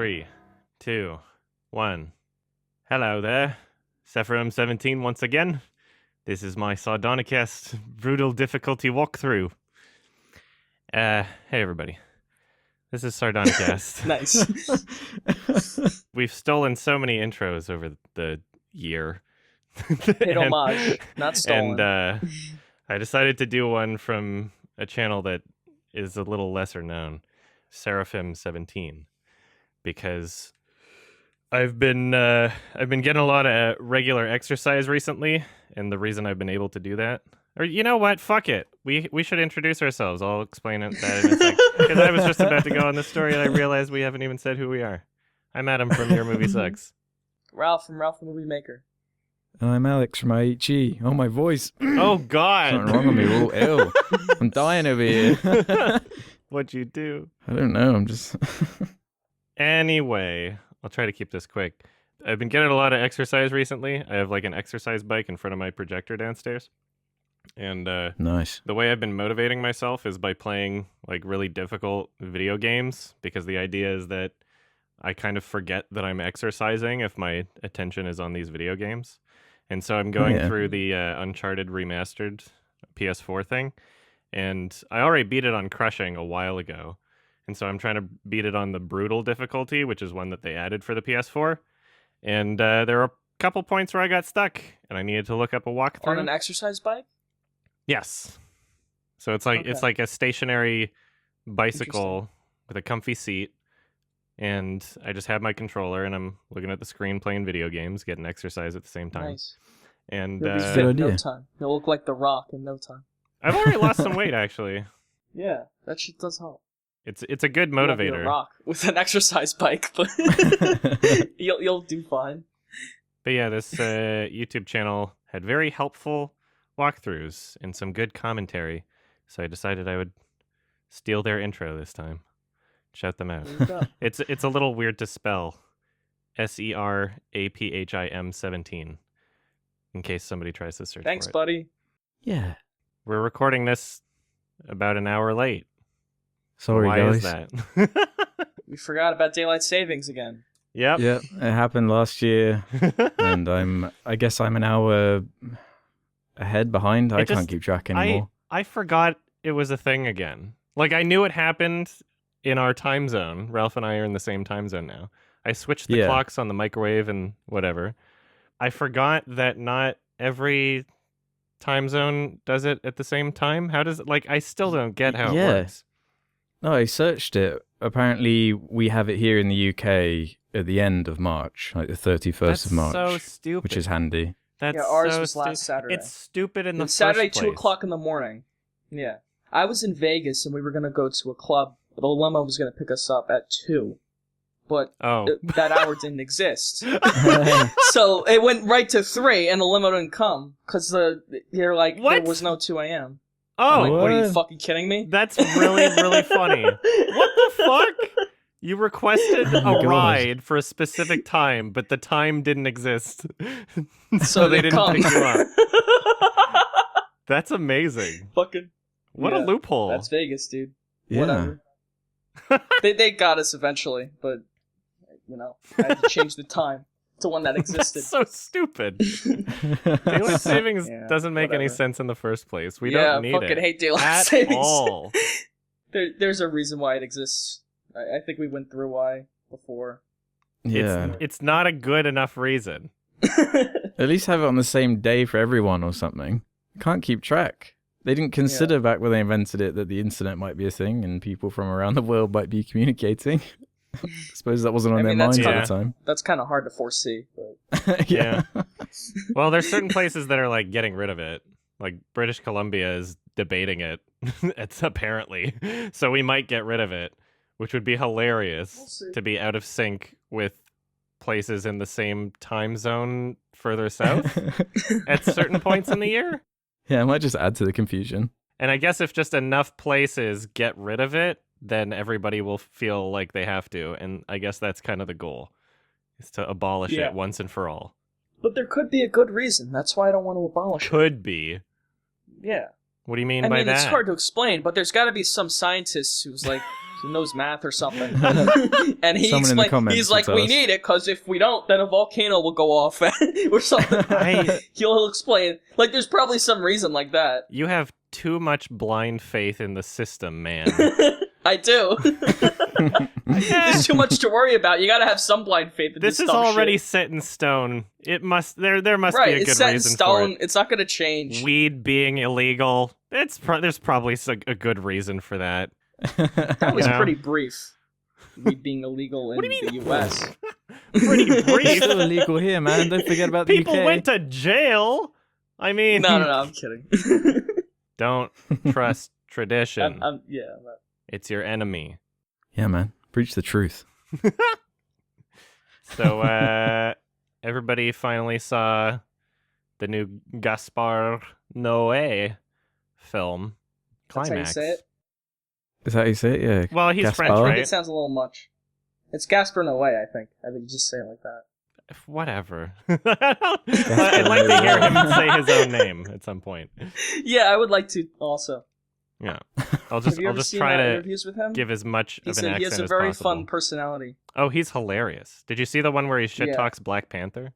3, 2, 1. Hello there. Sephiroth17 once again. This is my Sardonicast brutal difficulty walkthrough. Hey everybody. This is Sardonicast. Nice. We've stolen so many intros over the year. Paid homage, not stolen. And I decided to do one from a channel that is a little lesser known, Seraphim17, because I've been getting a lot of regular exercise recently, and the reason I've been able to do that, or you know what, fuck it, we should introduce ourselves. I'll explain that in a sec, because I was just about to go on this story and I realized we haven't even said who we are. I'm Adam from Your Movie Sucks. Ralph from Ralph the Movie Maker. I'm Alex from IHE. Oh, my voice. Oh, God. Something wrong with me. Oh, ew. I'm dying over here. What'd you do? I don't know. I'm just... Anyway, I'll try to keep this quick. I've been getting a lot of exercise recently. I have like an exercise bike in front of my projector downstairs. And nice. The way I've been motivating myself is by playing like really difficult video games, because the idea is that I kind of forget that I'm exercising if my attention is on these video games. And so I'm going through the Uncharted Remastered PS4 thing, and I already beat it on Crushing a while ago. And so I'm trying to beat it on the Brutal difficulty, which is one that they added for the PS4. And there are a couple points where I got stuck, and I needed to look up a walkthrough. On an exercise bike? Yes. So it's like it's like a stationary bicycle with a comfy seat. And I just have my controller, and I'm looking at the screen playing video games, getting exercise at the same time. Nice. And You'll be fit in no time. You'll look like The Rock in no time. I've already lost some weight, actually. Yeah, that shit does help. It's a good motivator. You'll be The Rock with an exercise bike, but you'll do fine. But yeah, this YouTube channel had very helpful walkthroughs and some good commentary, so I decided I would steal their intro this time. Shout them out. It's a little weird to spell. SERAPHIM 17. In case somebody tries to search Thanks, for it. buddy. Yeah. We're recording this about an hour late. Sorry, Why guys. is that? We forgot about daylight savings again. Yep. Yep. It happened last year, and I guess I'm an hour ahead behind. I can't keep track anymore. I forgot it was a thing again. Like, I knew it happened in our time zone. Ralph and I are in the same time zone now. I switched the clocks on the microwave and whatever. I forgot that not every time zone does it at the same time. How does it, like, I still don't get how it works. No, I searched it. Apparently, we have it here in the UK at the end of March, like the 31st of March. That's so stupid. Which is handy. That's ours was last Saturday. It's stupid in the first Saturday, place. 2 o'clock in the morning. Yeah. I was in Vegas, and we were going to go to a club. The limo was going to pick us up at 2. But that hour didn't exist. So it went right to 3, and the limo didn't come. Because they're like, there was no 2 a.m. Oh, like, what, are you fucking kidding me? That's really, really funny. What the fuck? You requested a ride for a specific time, but the time didn't exist. So they didn't pick you up. That's amazing. Fucking. What a loophole. That's Vegas, dude. Yeah. Whatever. They got us eventually, but, you know, I had to change the time to one that existed. That's so stupid. Daylight savings doesn't make any sense in the first place. We don't need it. Yeah, fucking hate daylight at savings. all. There's a reason why it exists. I think we went through why before. Yeah. It's not a good enough reason. At least have it on the same day for everyone or something. Can't keep track. They didn't consider back when they invented it that the internet might be a thing and people from around the world might be communicating. I suppose that wasn't on their minds at the time. That's kind of hard to foresee. But... yeah. Well, there's certain places that are like getting rid of it. Like British Columbia is debating it. It's apparently. So we might get rid of it, which would be hilarious to be out of sync with places in the same time zone further south at certain points in the year. Yeah, it might just add to the confusion. And I guess if just enough places get rid of it, then everybody will feel like they have to. And I guess that's kind of the goal, is to abolish it once and for all. But there could be a good reason. That's why I don't want to abolish it. Could be. Yeah. What do you mean by that? It's hard to explain, but there's got to be some scientist who's like, He knows math or something. And he's like, we need it because if we don't, then a volcano will go off or something. He'll explain. Like, there's probably some reason like that. You have too much blind faith in the system, man. I do. There's too much to worry about. You gotta have some blind faith in this is already set in stone. It must there must be a good reason for it. Right, it's set in stone. It's not gonna change. Weed being illegal. There's probably a good reason for that. That was pretty brief. Weed being illegal in the U.S. Pretty brief. It's still illegal here, man. Don't forget about the UK. People went to jail. I mean... No, I'm kidding. Don't trust tradition. Yeah. It's your enemy. Yeah, man. Preach the truth. So, everybody finally saw the new Gaspar Noé film, Climax. That's how you say it? Is that how you say it? Yeah. Well, he's Gaspar? French, right? It sounds a little much. It's Gaspar Noé, I think. I think you just say it like that. Whatever. I'd like to hear him say his own name at some point. Yeah, I would like to also. Yeah, I'll just try to give as much of an accent as possible. He has a very fun personality. Oh, he's hilarious. Did you see the one where he shit talks Black Panther?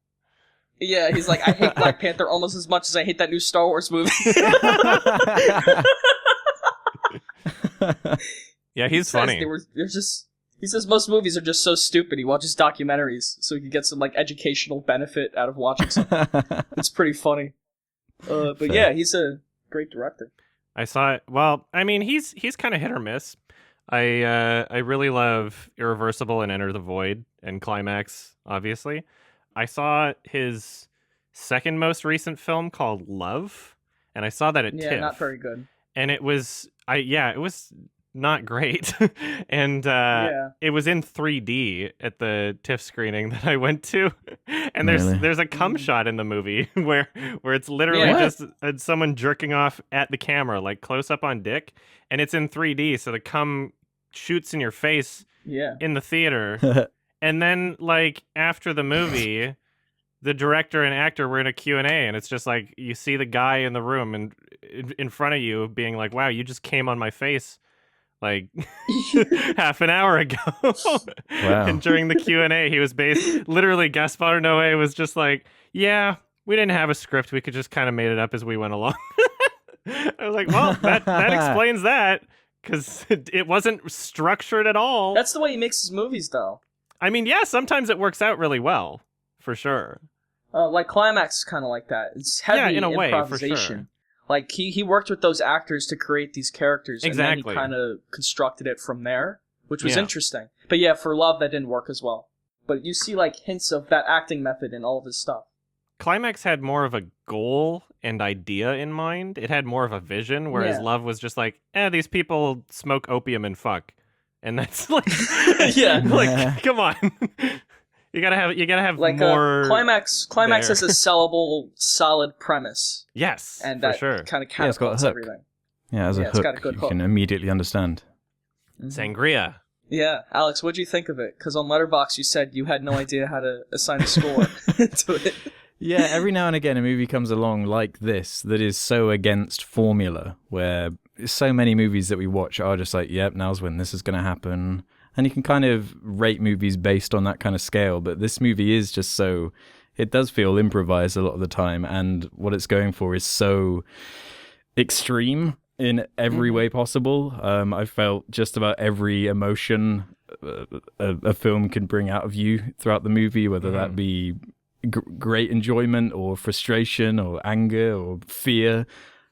Yeah, he's like, I hate Black Panther almost as much as I hate that new Star Wars movie. Yeah, he's funny. He says most movies are just so stupid. He watches documentaries so he can get some like educational benefit out of watching something. It's pretty funny. But yeah, he's a great director. I saw it. Well, I mean, he's kind of hit or miss. I really love Irreversible and Enter the Void and Climax, obviously. I saw his second most recent film called Love, and I saw that at TIFF. Yeah, not very good. And it was not great. And it was in 3D at the TIFF screening that I went to. And there's a cum shot in the movie where it's literally just someone jerking off at the camera, like close up on dick, and it's in 3D, so the cum shoots in your face in the theater. And then like after the movie, the director and actor were in a Q&A, and it's just like you see the guy in the room and in front of you being like, wow, you just came on my face like half an hour ago. Wow. And during the Q&A, he was literally Gaspar Noé was just like, yeah, we didn't have a script. We could just kind of made it up as we went along. I was like, well, that explains that, because it wasn't structured at all. That's the way he makes his movies, though. I mean, yeah, sometimes it works out really well, for sure. Like Climax is kind of like that. It's heavy in a way, improvisation. For sure. Like, he worked with those actors to create these characters, exactly. And then he kind of constructed it from there, which was interesting. But yeah, for Love, that didn't work as well. But you see, like, hints of that acting method in all of his stuff. Climax had more of a goal and idea in mind. It had more of a vision, whereas Love was just like, these people smoke opium and fuck. And that's like, like, come on. You gotta have like more. Climax has a sellable, solid premise. Yes, and that kind of catapults everything. Yeah, as a hook, got a good hook. Can immediately understand. Mm-hmm. Sangria. Yeah, Alex, what'd you think of it? Because on Letterboxd you said you had no idea how to assign a score to it. Yeah, every now and again a movie comes along like this that is so against formula, where so many movies that we watch are just like, yep, now's when this is going to happen. And you can kind of rate movies based on that kind of scale, but this movie is just so, it does feel improvised a lot of the time, and what it's going for is so extreme in every way possible. I felt just about every emotion a film can bring out of you throughout the movie, whether that be great enjoyment or frustration or anger or fear.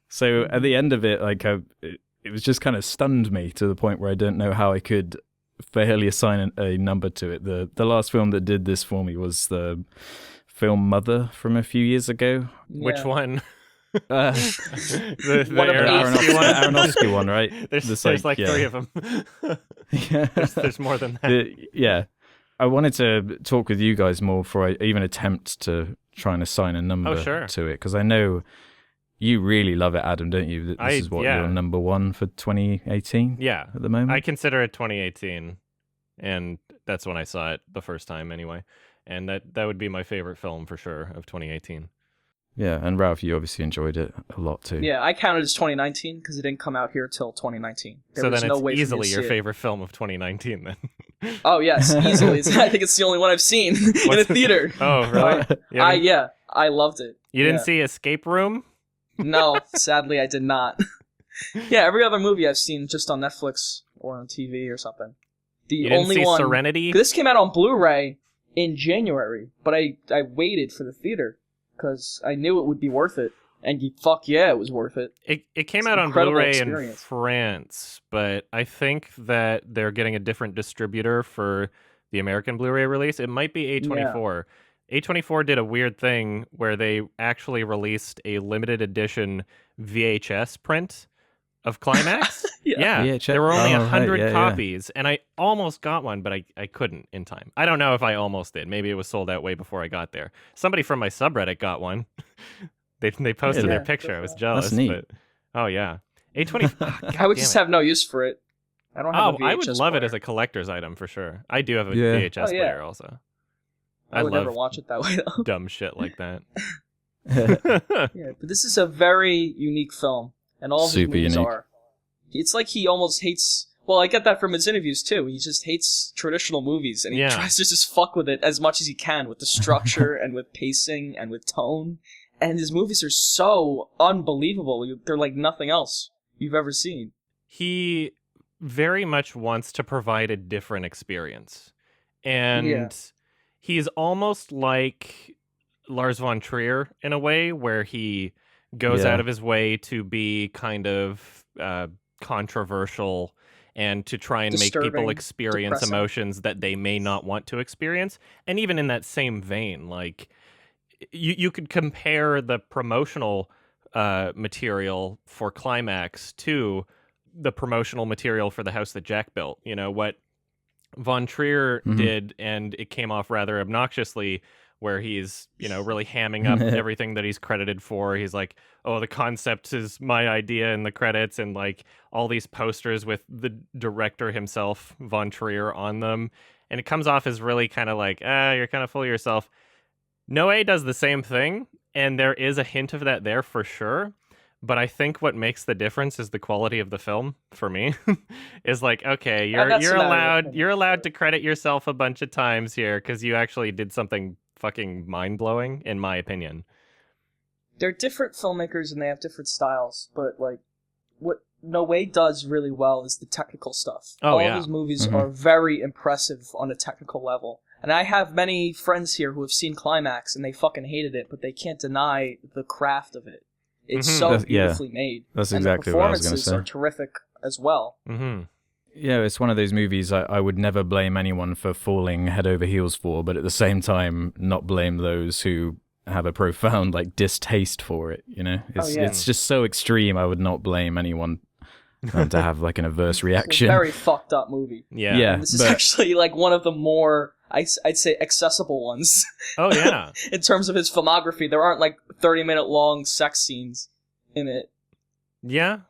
So at the end of it, like it was just kind of stunned me to the point where I don't know how I could fairly assign a number to it. The last film that did this for me was the film Mother from a few years ago. Yeah. Which one? The Aronofsky one, right? There's like 3 of them. There's more than that. I wanted to talk with you guys more before I even attempt to try and assign a number to it, because I know you really love it, Adam, don't you? This is what your number one for 2018? Yeah. At the moment? I consider it 2018, and that's when I saw it the first time anyway. And that would be my favorite film for sure of 2018. Yeah, and Ralph, you obviously enjoyed it a lot too. Yeah, I counted as 2019 because it didn't come out here till 2019. So then it's easily your favorite film of 2019 then. Oh yes, easily. I think it's the only one I've seen in a theater. Oh, really? I loved it. You didn't see Escape Room? No, sadly I did not. Yeah, every other movie I've seen just on Netflix or on TV or something. You didn't see Serenity? This came out on Blu-ray in January, but I waited for the theater because I knew it would be worth it. And fuck yeah, it was worth it. It came out on Blu-ray in France, but I think that they're getting a different distributor for the American Blu-ray release. It might be A24. Yeah. A24 did a weird thing where they actually released a limited edition VHS print of Climax. Yeah. VHS. There were only 100 copies, and I almost got one, but I couldn't in time. I don't know if I almost did. Maybe it was sold out way before I got there. Somebody from my subreddit got one. They posted their picture. I was jealous. That's neat. But, oh, yeah. A24. I would just have no use for it. I don't have a VHS I would love player. it as a collector's item for sure. I do have a VHS player also. I would never watch it that way, though. Dumb shit like that. Yeah, but this is a very unique film. And all of his movies are. It's like he almost hates... Well, I get that from his interviews, too. He just hates traditional movies, and he tries to just fuck with it as much as he can, with the structure and with pacing and with tone. And his movies are so unbelievable. They're like nothing else you've ever seen. He very much wants to provide a different experience. And he's almost like Lars von Trier in a way, where he goes out of his way to be kind of controversial and to try and make people experience emotions that they may not want to experience. And even in that same vein, like you could compare the promotional material for Climax to the promotional material for The House That Jack Built. You know, what Von Trier did, and it came off rather obnoxiously, where he's, really hamming up everything that he's credited for. He's like, oh, the concept is my idea in the credits, and like all these posters with the director himself, Von Trier, on them. And it comes off as really kind of like, you're kind of full of yourself. Noé does the same thing, and there is a hint of that there for sure. But I think what makes the difference is the quality of the film for me. Is like, okay, you're allowed to credit yourself a bunch of times here because you actually did something fucking mind-blowing, in my opinion. They're different filmmakers and they have different styles, but like what Noé does really well is the technical stuff. All of his movies are very impressive on a technical level. And I have many friends here who have seen Climax and they fucking hated it, but they can't deny the craft of it. It's so beautifully made. That's exactly what I was going to say. The performances are terrific as well. Mm-hmm. Yeah, it's one of those movies I would never blame anyone for falling head over heels for, but at the same time, not blame those who have a profound distaste for it. It's just so extreme. I would not blame anyone to have an adverse reaction. It's a very fucked up movie. Yeah. And this is actually one of the more, I'd say, accessible ones. Oh yeah. In terms of his filmography, there aren't 30-minute long sex scenes in it. Yeah.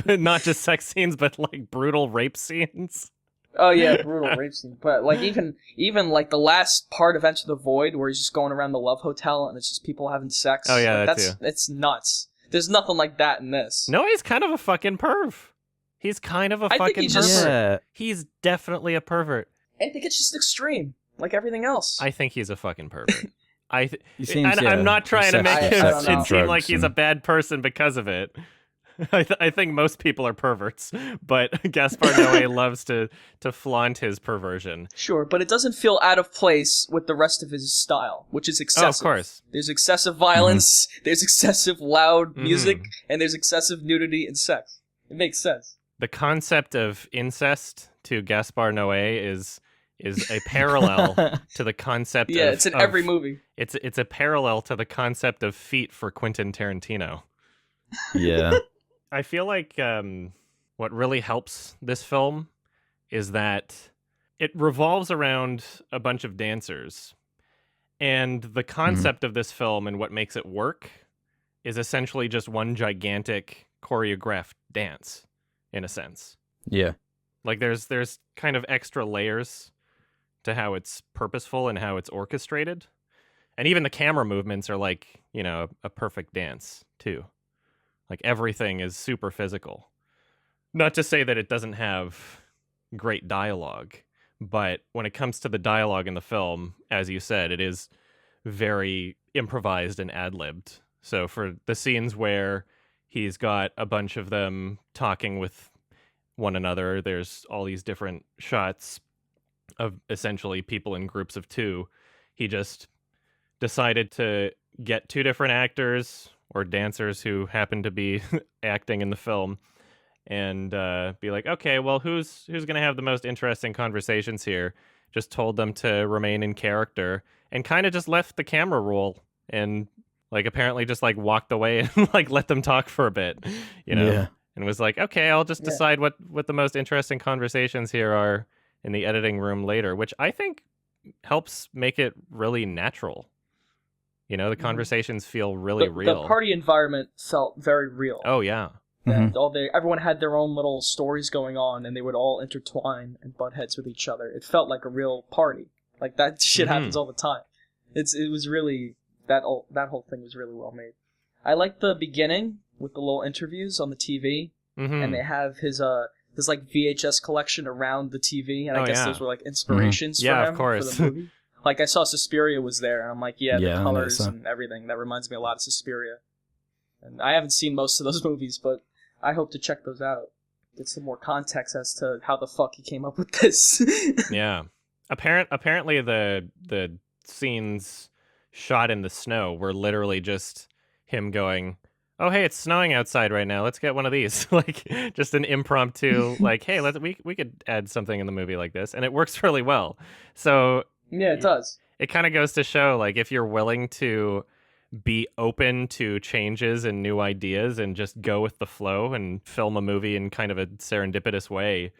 Not just sex scenes, but brutal rape scenes. Oh yeah, brutal rape scenes. But even the last part of Enter the Void, where he's just going around the Love Hotel and it's just people having sex. Oh yeah, it's nuts. There's nothing like that in this. No, he's kind of a fucking perv. He's kind of a fucking pervert. He's definitely a pervert. I think it's just extreme, like everything else. I think he's a fucking pervert. I'm not trying to make him seem like he's a bad person because of it. I think most people are perverts, but Gaspar Noé loves to flaunt his perversion. Sure, but it doesn't feel out of place with the rest of his style, which is excessive. Oh, of course. There's excessive violence, there's excessive loud music, and there's excessive nudity and sex. It makes sense. The concept of incest to Gaspar Noé is a parallel to the concept of... Yeah, it's in every movie. It's a parallel to the concept of feet for Quentin Tarantino. Yeah. I feel like what really helps this film is that it revolves around a bunch of dancers. And the concept of this film and what makes it work is essentially just one gigantic choreographed dance, in a sense. Yeah. There's kind of extra layers to how it's purposeful and how it's orchestrated. And even the camera movements are like, a perfect dance too. Like everything is super physical. Not to say that it doesn't have great dialogue, but when it comes to the dialogue in the film, as you said, it is very improvised and ad-libbed. So for the scenes where he's got a bunch of them talking with one another, there's all these different shots of essentially people in groups of two. He just decided to get two different actors or dancers who happen to be acting in the film and be like, okay, well, who's going to have the most interesting conversations here? Just told them to remain in character and kind of just left the camera roll and like apparently just like walked away and like let them talk for a bit, Yeah. and was like, okay, I'll just decide what the most interesting conversations here are in the editing room later, which I think helps make it really natural. The conversations feel really real. The party environment felt very real. Oh, yeah. And everyone had their own little stories going on, and they would all intertwine and butt heads with each other. It felt like a real party. Like, that shit happens all the time. It was really... That whole thing was really well made. I like the beginning with the little interviews on the TV, and they have his like VHS collection around the TV, and I guess those were like inspirations for him of course. for the movie. Like I saw Suspiria was there, and I'm like, the colors and everything that reminds me a lot of Suspiria. And I haven't seen most of those movies, but I hope to check those out, get some more context as to how the fuck he came up with this. Yeah, apparently the scenes shot in the snow were literally just him going, oh hey, it's snowing outside right now, let's get one of these. Like just an impromptu like, hey, we could add something in the movie like this, and it works really well. So yeah, it does. It kind of goes to show, like, if you're willing to be open to changes and new ideas and just go with the flow and film a movie in kind of a serendipitous way,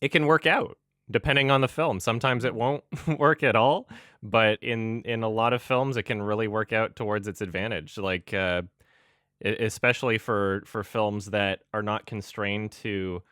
it can work out. Depending on the film. Sometimes it won't work at all, but in a lot of films, it can really work out towards its advantage. Like, especially for films that are not constrained to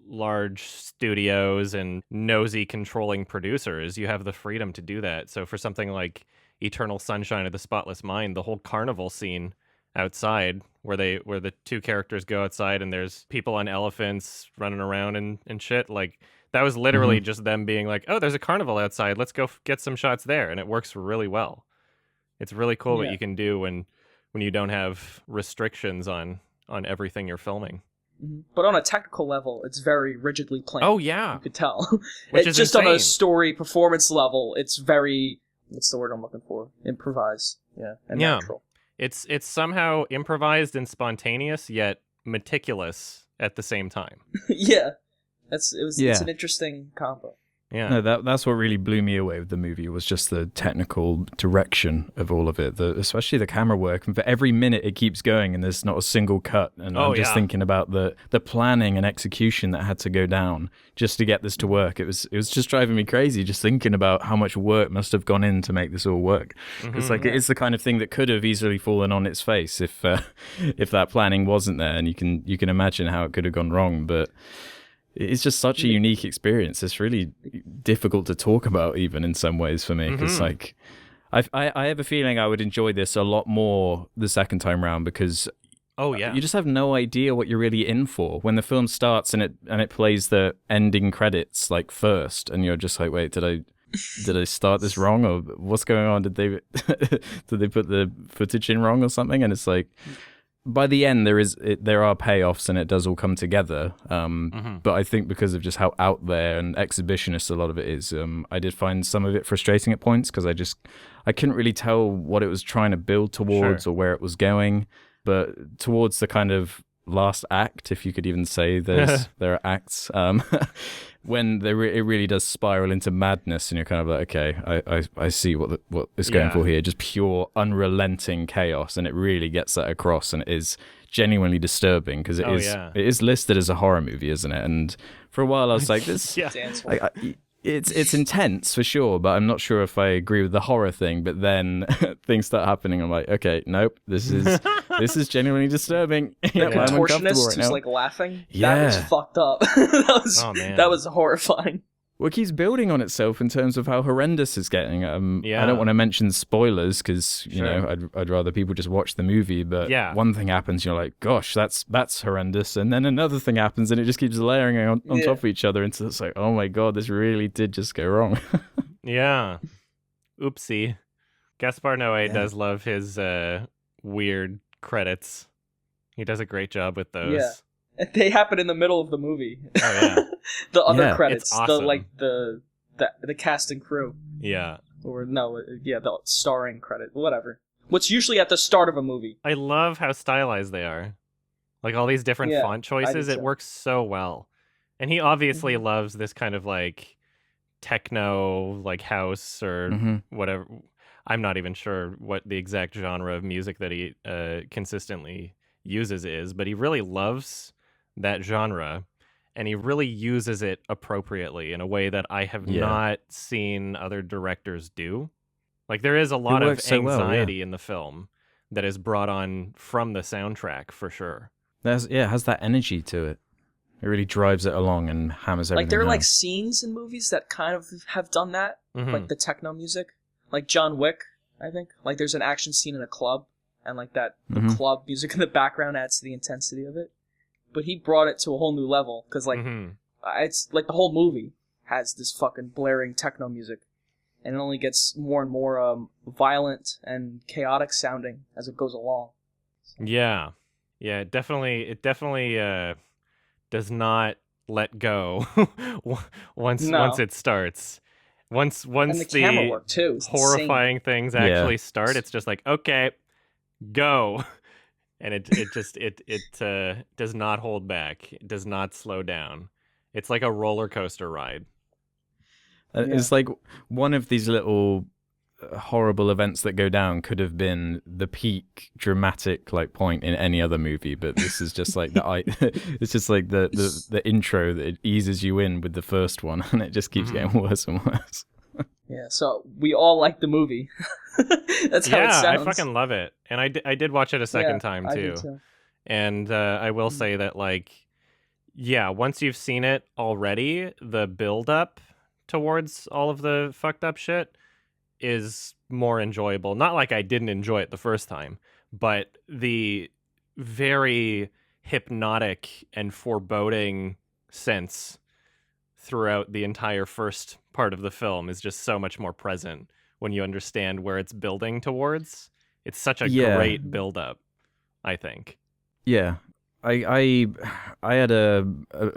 large studios and nosy controlling producers, you have the freedom to do that. So for something like Eternal Sunshine of the Spotless Mind, the whole carnival scene outside where the two characters go outside and there's people on elephants running around and shit, like that was literally just them being like, oh, there's a carnival outside, let's go get some shots there, and it works really well. It's really cool what you can do when you don't have restrictions on everything you're filming. But on a technical level, it's very rigidly planned. Oh, yeah. You could tell. Which it's is just insane. On a story performance level, it's very... What's the word I'm looking for? Improvised. Yeah, and natural. It's somehow improvised and spontaneous, yet meticulous at the same time. Yeah. It's an interesting combo. Yeah. No, that's what really blew me away with the movie was just the technical direction of all of it, especially the camera work. And for every minute it keeps going and there's not a single cut. And I'm just thinking about the planning and execution that had to go down just to get this to work. It was just driving me crazy just thinking about how much work must have gone in to make this all work. It's like it's the kind of thing that could have easily fallen on its face if that planning wasn't there. And you can imagine how it could have gone wrong, but it's just such a unique experience. It's really difficult to talk about even in some ways for me because like I have a feeling I would enjoy this a lot more the second time round because you just have no idea what you're really in for when the film starts and it plays the ending credits like first and you're just like, wait, did I start this wrong or what's going on? Did they put the footage in wrong or something? And it's like, by the end, there are payoffs and it does all come together. But I think because of just how out there and exhibitionist a lot of it is, I did find some of it frustrating at points because I couldn't really tell what it was trying to build towards or where it was going. But towards the kind of last act, if you could even say there are acts, when it really does spiral into madness and you're kind of like, okay, I see what is going for here, just pure unrelenting chaos, and it really gets that across, and it is genuinely disturbing because it is listed as a horror movie, isn't it? And for a while I was like, this it's intense for sure, but I'm not sure if I agree with the horror thing. But then things start happening. I'm like, okay, nope, this is genuinely disturbing. The contortionist who's like laughing. Yeah. That was fucked up. That was horrifying. Well, it keeps building on itself in terms of how horrendous it's getting. I don't want to mention spoilers because you know I'd rather people just watch the movie. But one thing happens, you're like, "Gosh, that's horrendous," and then another thing happens, and it just keeps layering on top of each other. And so it's like, "Oh my god, this really did just go wrong." Yeah, oopsie. Gaspar Noé does love his weird credits. He does a great job with those. Yeah. They happen in the middle of the movie. Oh yeah. The other credits, awesome. the cast and crew. Yeah. Or the starring credit, whatever. What's usually at the start of a movie. I love how stylized they are. Like all these different font choices, it works so well. And he obviously loves this kind of like techno, like house or whatever. I'm not even sure what the exact genre of music that he consistently uses is, but he really loves that genre, and he really uses it appropriately in a way that I have not seen other directors do. Like there is a lot of anxiety in the film that is brought on from the soundtrack for sure. It has that energy to it. It really drives it along and hammers everything. Like there are home. like scenes in movies that kind of have done that, like the techno music, like John Wick. I think like there's an action scene in a club, and like the club music in the background adds to the intensity of it. But he brought it to a whole new level because like it's like the whole movie has this fucking blaring techno music, and it only gets more and more violent and chaotic sounding as it goes along. Yeah, it definitely does not let go once it starts. Once and the camera work too. Horrifying things actually start, it's just like, okay, go. And it does not hold back. It does not slow down. It's like a roller coaster ride. It's like one of these little horrible events that go down could have been the peak dramatic like point in any other movie, but this is just like it's just like the intro that it eases you in with the first one, and it just keeps getting worse and worse. Yeah, so we all like the movie. That's how it sounds. I fucking love it, and I did watch it a second time too. I did too. And I will say that like, once you've seen it already, the build up towards all of the fucked up shit is more enjoyable. Not like I didn't enjoy it the first time, but the very hypnotic and foreboding sense throughout the entire first part of the film is just so much more present when you understand where it's building towards. It's such a great build up, I think. Yeah. I had a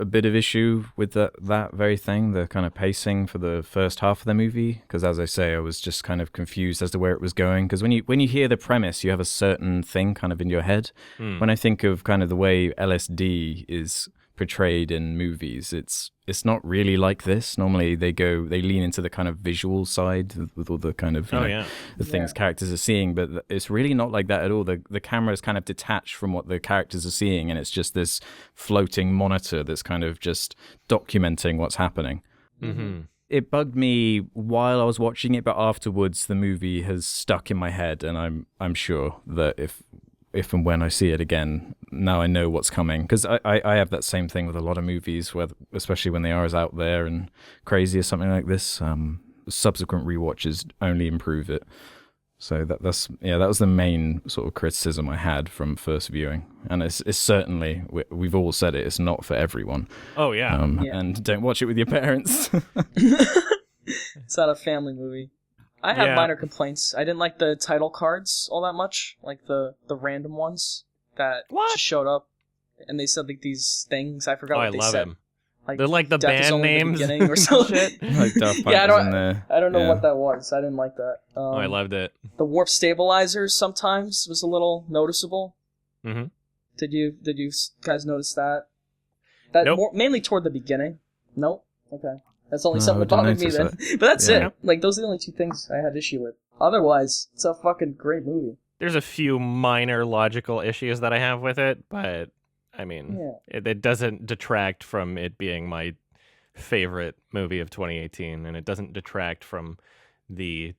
bit of issue with that very thing, the kind of pacing for the first half of the movie, because as I say, I was just kind of confused as to where it was going. Because when you hear the premise, you have a certain thing kind of in your head. When I think of kind of the way LSD is portrayed in movies, it's not really like this. Normally they lean into the kind of visual side with all the kind of the things characters are seeing, but it's really not like that at all. The camera is kind of detached from what the characters are seeing, and it's just this floating monitor that's kind of just documenting what's happening. It bugged me while I was watching it, but afterwards the movie has stuck in my head, and I'm sure that if and when I see it again, now I know what's coming. Because I have that same thing with a lot of movies, where especially when they are as out there and crazy as something like this, subsequent rewatches only improve it. So that was the main sort of criticism I had from first viewing. And it's certainly, we've all said it, it's not for everyone. Oh, yeah. And don't watch it with your parents. It's not a family movie. I have minor complaints. I didn't like the title cards all that much, like the random ones that just showed up, and they said like these things. I forgot what they said. Him. Like, they're like the band names or something. Like Daft Punk I don't know what that was. I didn't like that. I loved it. The warp stabilizers sometimes was a little noticeable. Mm-hmm. Did you guys notice that? Nope. Mainly toward the beginning. Nope. Okay. That's only something that bothered me then. But that's it. Like, those are the only two things I had issue with. Otherwise, it's a fucking great movie. There's a few minor logical issues that I have with it, but, I mean, it doesn't detract from it being my favorite movie of 2018, and it doesn't detract from the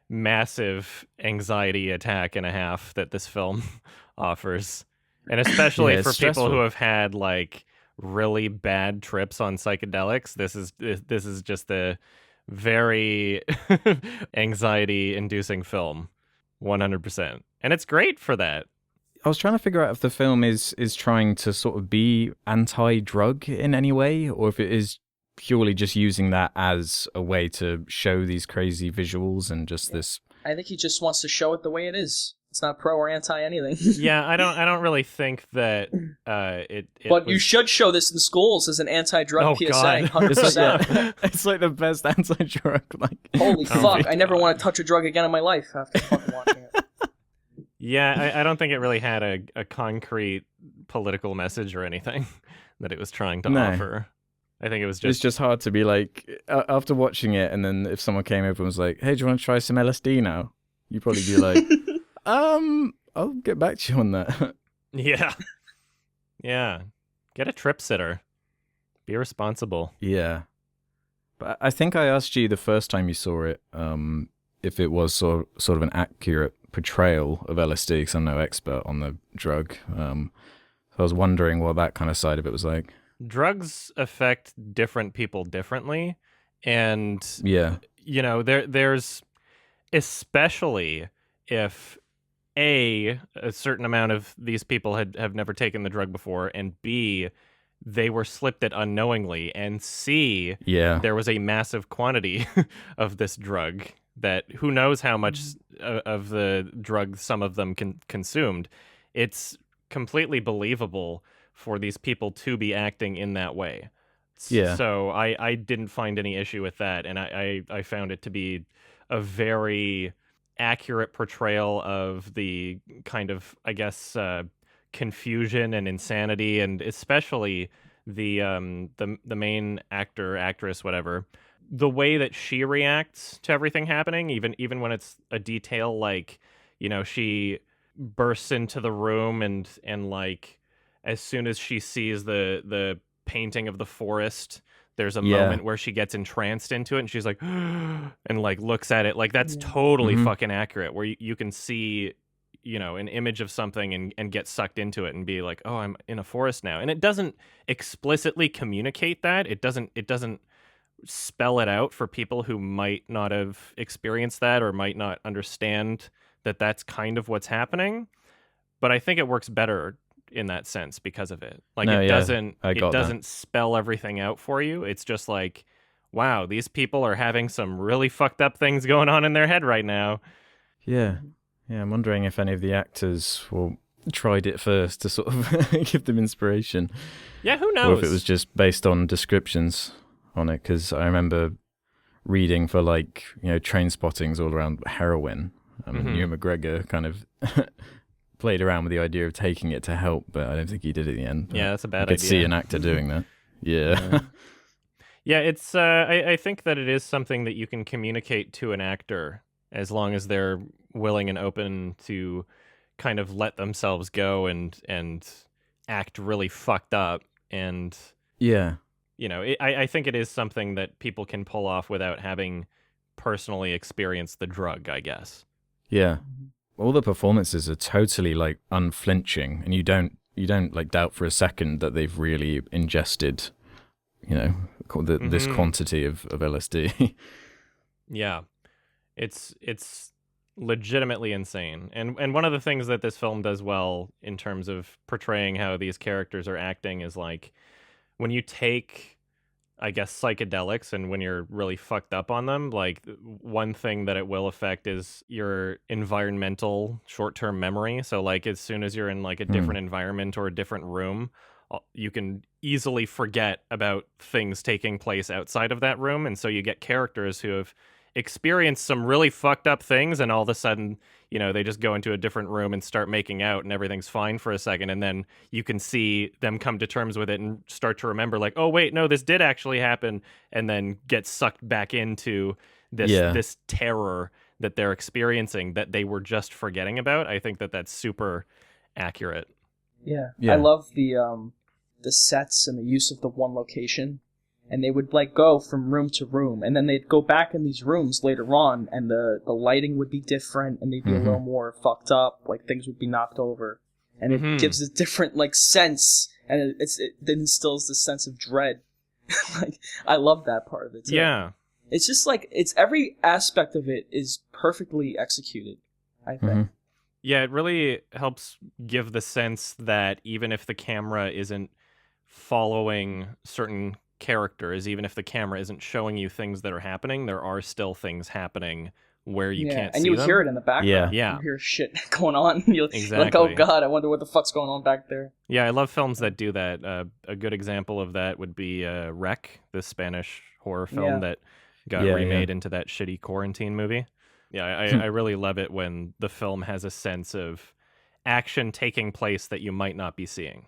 massive anxiety attack and a half that this film offers. And especially for people who have had, like, really bad trips on psychedelics. This is just a very anxiety-inducing film, 100%, and it's great for that. I was trying to figure out if the film is trying to sort of be anti-drug in any way, or if it is purely just using that as a way to show these crazy visuals and just this. I think he just wants to show it the way it is. It's not pro or anti anything. Yeah, I don't really think that it But you should show this in schools as an anti-drug PSA. God. 100%. It's like the best anti-drug. Like, holy fuck! I never want to touch a drug again in my life after fucking watching it. Yeah, I don't think it really had a concrete political message or anything that it was trying to offer. I think it was just... It's just hard to be like, after watching it, and then if someone came over and was like, hey, do you want to try some LSD now? You'd probably be like, I'll get back to you on that. Yeah. Yeah. Get a trip sitter. Be responsible. Yeah. But I think I asked you the first time you saw it, if it was sort of an accurate portrayal of LSD, because I'm no expert on the drug. So I was wondering what that kind of side of it was like. Drugs affect different people differently, and yeah, you know, there's especially if a certain amount of these people have never taken the drug before, and B, they were slipped it unknowingly, and C, there was a massive quantity of this drug that who knows how much of the drug some of them consumed. It's completely believable for these people to be acting in that way. Yeah. So I didn't find any issue with that, and I found it to be a very accurate portrayal of the kind of, I guess, confusion and insanity, and especially the main actress, whatever, the way that she reacts to everything happening, even when it's a detail like, you know, she bursts into the room and like, as soon as she sees the painting of the forest, there's a moment where she gets entranced into it, and she's like, and like looks at it. Like, that's totally fucking accurate, where you can see, you know, an image of something and get sucked into it and be like, oh, I'm in a forest now. And it doesn't explicitly communicate that. It doesn't spell it out for people who might not have experienced that or might not understand that that's kind of what's happening. But I think it works better in that sense because of it. Like, it doesn't spell everything out for you. It's just like, wow, these people are having some really fucked up things going on in their head right now. Yeah. Yeah, I'm wondering if any of the actors tried it first to sort of give them inspiration. Yeah, who knows? Or if it was just based on descriptions on it, because I remember reading for, like, you know, train spottings all around heroin. Ewan McGregor kind of played around with the idea of taking it to help, but I don't think he did at the end. Yeah, that's a bad idea. I could see an actor doing that. Yeah. Yeah, it's. I think that it is something that you can communicate to an actor as long as they're willing and open to kind of let themselves go and act really fucked up. And yeah, you know, I think it is something that people can pull off without having personally experienced the drug, I guess. Yeah. All the performances are totally, like, unflinching, and you don't like doubt for a second that they've really ingested, you know, this quantity of LSD. Yeah, it's legitimately insane, and one of the things that this film does well in terms of portraying how these characters are acting is, like, when you take, I guess, psychedelics, and when you're really fucked up on them, like, one thing that it will affect is your environmental short-term memory. So, like, as soon as you're in, like, a different environment or a different room, you can easily forget about things taking place outside of that room. And so you get characters who have experienced some really fucked up things, and all of a sudden, you know, they just go into a different room and start making out, and everything's fine for a second, and then you can see them come to terms with it and start to remember, like, oh wait, no, this did actually happen, and then get sucked back into this terror that they're experiencing that they were just forgetting about. I think that that's super accurate. Yeah. I love the sets and the use of the one location. And they would, like, go from room to room, and then they'd go back in these rooms later on, and the lighting would be different, and they'd be a little more fucked up, like things would be knocked over. And it gives a different, like, sense and it instills this sense of dread. Like, I love that part of it too. Yeah. It's just like, it's every aspect of it is perfectly executed, I think. Mm-hmm. Yeah, it really helps give the sense that even if the camera isn't following certain characters, even if the camera isn't showing you things that are happening, there are still things happening where you can't see them. And you hear it in the background. Yeah. You hear shit going on. You're Exactly. like, oh god, I wonder what the fuck's going on back there. Yeah, I love films that do that. A good example of that would be Rec, the Spanish horror film that got remade into that shitty quarantine movie. Yeah, I really love it when the film has a sense of action taking place that you might not be seeing.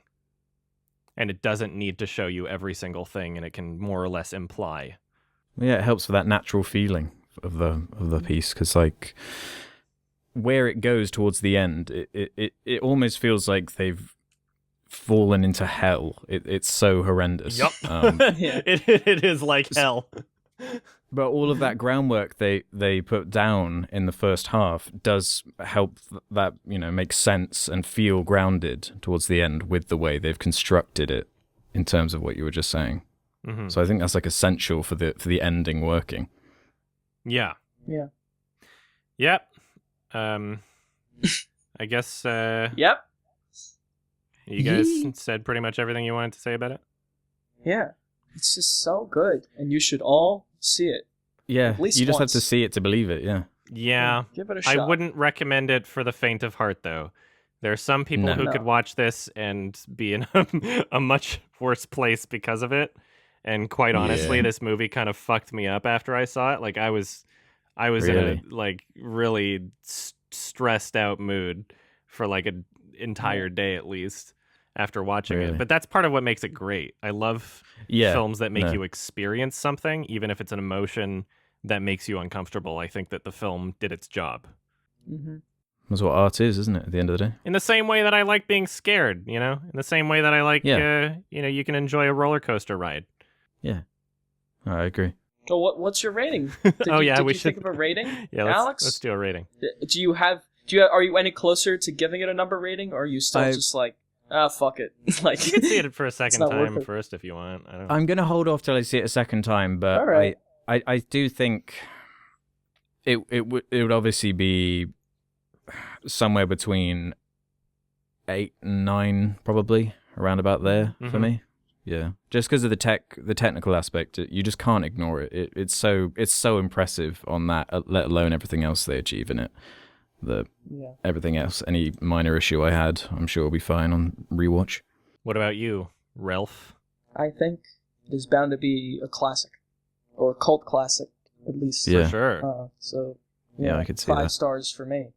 And it doesn't need to show you every single thing, and it can more or less imply. Yeah, it helps with that natural feeling of the piece, because like where it goes towards the end, it almost feels like they've fallen into hell. It's so horrendous. Yep. It is like hell. But all of that groundwork they put down in the first half does help that, make sense and feel grounded towards the end with the way they've constructed it in terms of what you were just saying. Mm-hmm. So I think that's like essential for the ending working. Yeah. Yeah. Yep. I guess. Yep. You guys said pretty much everything you wanted to say about it. Yeah. It's just so good, and you should all see it. Yeah, at least you just once. have to see it to believe it. Yeah. Yeah. Give it a shot. I wouldn't recommend it for the faint of heart, though. There are some people who could watch this and be in a much worse place because of it. And quite honestly, this movie kind of fucked me up after I saw it. Like I was Really? in a really stressed out mood for like an entire day at least after watching it. But that's part of what makes it great. I love films that make you experience something, even if it's an emotion that makes you uncomfortable. I think that the film did its job. Mm-hmm. That's what art is, isn't it, at the end of the day? In the same way that I like being scared, in the same way that I like, you can enjoy a roller coaster ride. Yeah, I agree. So what's your rating? We should should think of a rating. Yeah, Alex, let's do a rating. Are you any closer to giving it a number rating, or are you still just like, fuck it? Like, you can see it for a second time worth it. first if you want. I'm gonna hold off till I see it a second time, but all right. I do think it would obviously be somewhere between 8 and 9, probably around about there for me. Yeah, just because of the technical aspect, you just can't ignore it. It's so impressive on that, let alone everything else they achieve in it. Everything else, any minor issue I had, I'm sure will be fine on rewatch. What about you, Ralph? I think there's bound to be a classic, or a cult classic, at least. For sure. I could see 5 stars for me.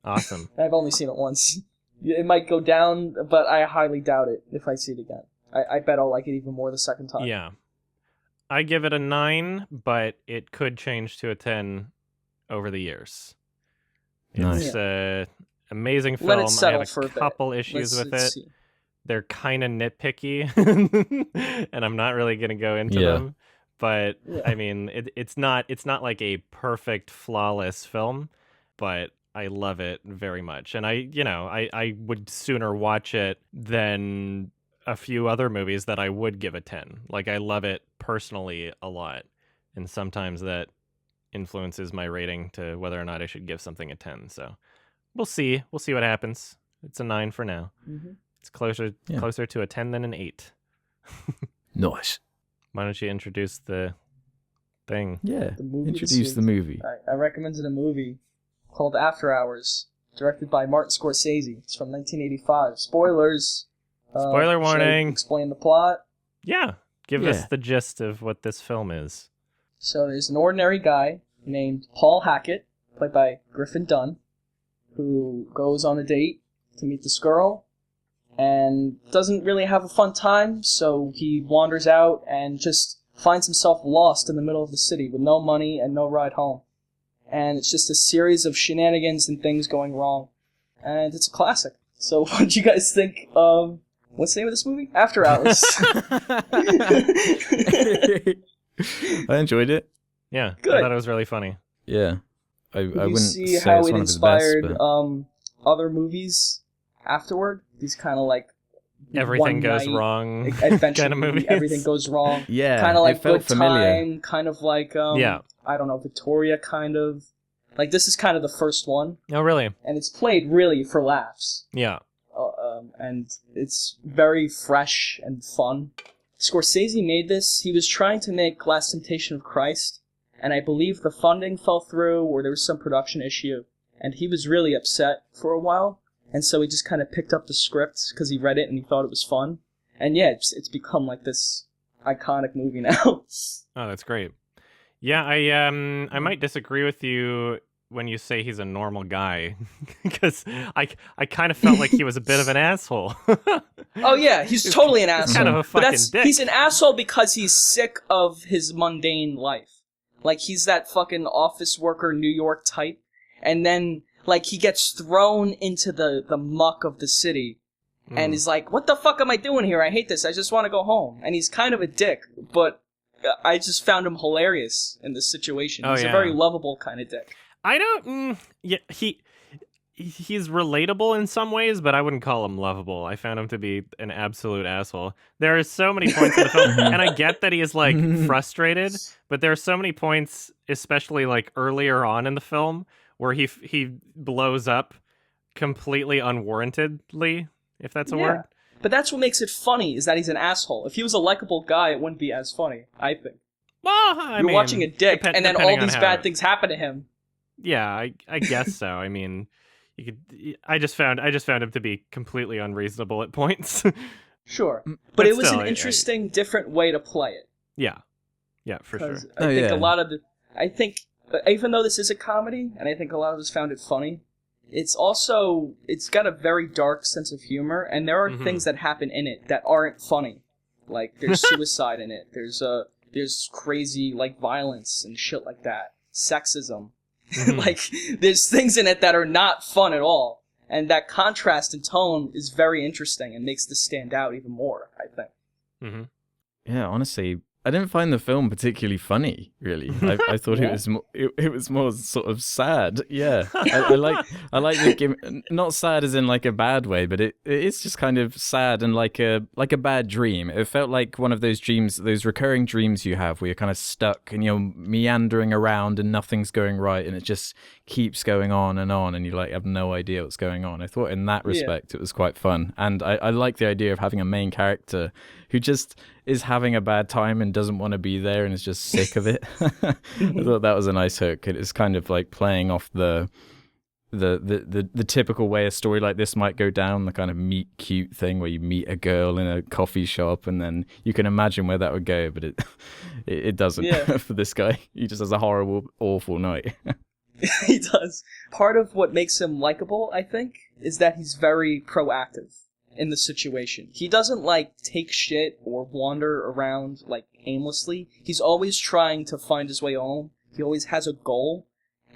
Awesome. I've only seen it once. It might go down, but I highly doubt it if I see it again. I bet I'll like it even more the second time. Yeah. I give it a 9, but it could change to a 10 over the years. Nice. It's an amazing film. Let it settle I have for a couple issues with it. See. They're kind of nitpicky, and I'm not really going to go into them. But I mean, it's not like a perfect, flawless film, but I love it very much. And I would sooner watch it than a few other movies that I would give a 10. Like, I love it personally a lot, and sometimes that influences my rating to whether or not I should give something a 10. So we'll see what happens. It's a 9 for now. Mm-hmm. It's closer to a 10 than an 8. Nice. Why don't you introduce the thing? Yeah, Introduce the movie. I recommended a movie called After Hours, directed by Martin Scorsese. It's from 1985. Spoilers. Spoiler warning. Explain the plot. Yeah. Give us the gist of what this film is. So there's an ordinary guy named Paul Hackett, played by Griffin Dunn, who goes on a date to meet this girl and doesn't really have a fun time, so he wanders out and just finds himself lost in the middle of the city with no money and no ride home. And it's just a series of shenanigans and things going wrong. And it's a classic. So what do you guys think of... What's the name of this movie? After Hours. I enjoyed it. Yeah, good. I thought it was really funny. Yeah. I wouldn't see say how it's it one of his best, inspired but... other movies afterward? These kind of like everything one goes night wrong adventure kind of movie. movies. Everything goes wrong. Yeah, kind of like it felt Good familiar. Time, kind of like Yeah. I don't know, Victoria, kind of. Like this is kind of the first one, Oh, really? and it's played really for laughs. Yeah. And it's very fresh and fun. Scorsese made this. He was trying to make Last Temptation of Christ, and I believe the funding fell through, or there was some production issue, and he was really upset for a while, and so he just kind of picked up the script because he read it and he thought it was fun. And yeah, it's become like this iconic movie now. Oh, that's great. Yeah, I might disagree with you when you say he's a normal guy, because I kind of felt like he was a bit of an asshole. Oh yeah, he's totally an asshole. Kind of a fucking dick. He's an asshole because he's sick of his mundane life. Like, he's that fucking office worker New York type, and then, like, he gets thrown into the muck of the city, and he's like, what the fuck am I doing here? I hate this. I just want to go home. And he's kind of a dick, but I just found him hilarious in this situation. He's a very lovable kind of dick. I don't... yeah, he's relatable in some ways, but I wouldn't call him lovable. I found him to be an absolute asshole. There are so many points in the film, and I get that he is, like, frustrated, but there are so many points, especially, like, earlier on in the film, where he blows up completely unwarrantedly, if that's a word. But that's what makes it funny, is that he's an asshole. If he was a likable guy, it wouldn't be as funny, I think. Well, You're watching a dick, and then all these bad things happen to him. Yeah, I guess so. I mean, you could. I just found him to be completely unreasonable at points. Sure, but it was an interesting, different way to play it. Yeah, for sure. I think a lot of even though this is a comedy, and I think a lot of us found it funny, it's got a very dark sense of humor, and there are things that happen in it that aren't funny. Like, there's suicide in it. There's crazy, like, violence and shit like that. Sexism. Like, there's things in it that are not fun at all. And that contrast in tone is very interesting and makes this stand out even more, I think. Yeah, honestly, I didn't find the film particularly funny, really. I thought it was more sort of sad. Yeah, I like the gimmick. Not sad as in like a bad way, but it's just kind of sad and like a bad dream. It felt like one of those dreams, those recurring dreams you have where you're kind of stuck and you're meandering around and nothing's going right and it just keeps going on and you like have no idea what's going on. I thought in that respect it was quite fun, and I like the idea of having a main character who just is having a bad time and doesn't want to be there and is just sick of it. I thought that was a nice hook. It's kind of like playing off the typical way a story like this might go down, the kind of meet cute thing where you meet a girl in a coffee shop and then you can imagine where that would go, but it doesn't for this guy. He just has a horrible, awful night. He does. Part of what makes him likable, I think, is that he's very proactive in the situation. He doesn't, like, take shit or wander around, like, aimlessly. He's always trying to find his way home. He always has a goal.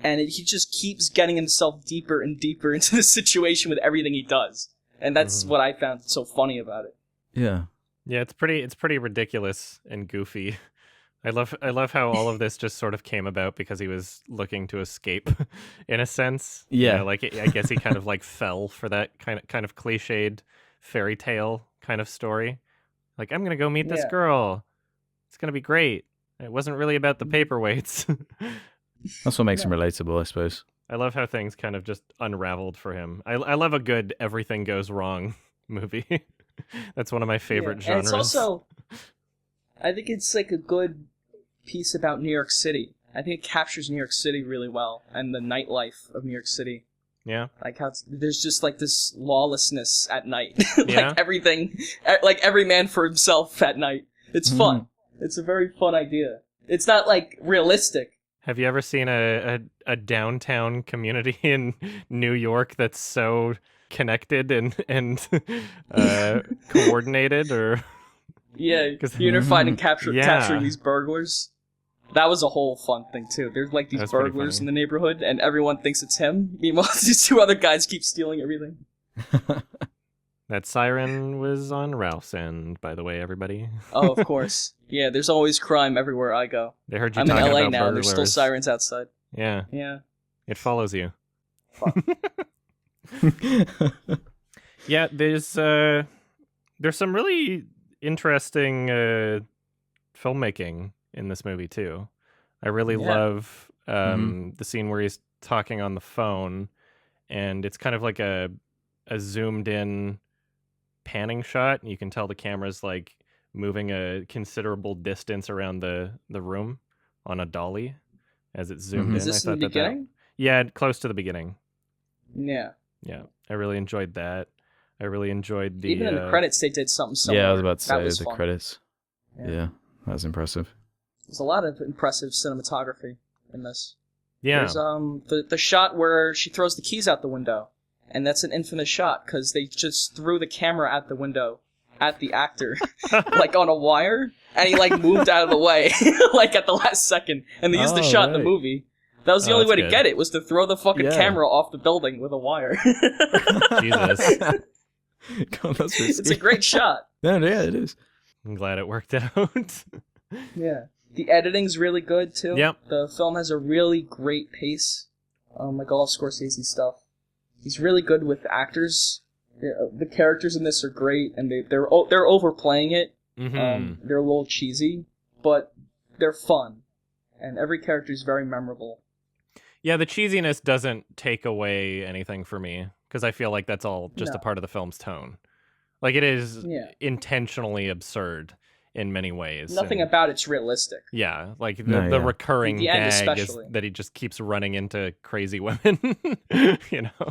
And he just keeps getting himself deeper and deeper into the situation with everything he does. And that's what I found so funny about it. Yeah. Yeah, it's pretty ridiculous and goofy. I love how all of this just sort of came about because he was looking to escape, in a sense. Yeah. You know, like I guess he kind of like fell for that kind of cliched fairy tale kind of story. Like, I'm gonna go meet this girl. It's gonna be great. It wasn't really about the paperweights. That's what makes him relatable, I suppose. I love how things kind of just unraveled for him. I love a good everything goes wrong movie. That's one of my favorite genres. And it's also, I think it's like a good piece about New York City. I think it captures New York City really well and the nightlife of New York City. Yeah. Like how there's just like this lawlessness at night. Yeah. Everything, like every man for himself at night. It's fun. It's a very fun idea. It's not like realistic. Have you ever seen a downtown community in New York that's so connected and coordinated, or unified and capturing these burglars? That was a whole fun thing too. There's like these burglars in the neighborhood, and everyone thinks it's him. Meanwhile, these two other guys keep stealing everything. That siren was on Ralph's end, by the way, everybody. Oh, of course. Yeah, there's always crime everywhere I go. They heard you I'm talking in LA about now, and there's still burglars. sirens outside. Yeah. Yeah. It follows you. Fuck. Yeah, there's There's some really interesting filmmaking in this movie too. I really love the scene where he's talking on the phone, and it's kind of like a zoomed in panning shot. You can tell the camera's like moving a considerable distance around the room on a dolly as it's zoomed in. Is this in the beginning? Yeah, close to the beginning. Yeah. Yeah, I really enjoyed that. I really enjoyed the... Even in the credits, they did something similar. Yeah, I was about to say the fun. credits. Yeah, that was impressive. There's a lot of impressive cinematography in this. Yeah. There's the shot where she throws the keys out the window, and that's an infamous shot because they just threw the camera at the window at the actor, like on a wire, and he like moved out of the way, like at the last second, and they used the shot in the movie. That was the only way to get it, was to throw the fucking camera off the building with a wire. Jesus. God, that's risky. It's a great shot. Yeah, it is. I'm glad it worked out. Yeah. The editing's really good, too. Yep. The film has a really great pace, like all of Scorsese's stuff. He's really good with actors. The characters in this are great, and they're overplaying it. Mm-hmm. They're a little cheesy, but they're fun. And every character is very memorable. Yeah, the cheesiness doesn't take away anything for me, because I feel like that's all just a part of the film's tone. Like, it is intentionally absurd in many ways. Nothing about it's realistic. Yeah, like the recurring gag is that he just keeps running into crazy women. You know?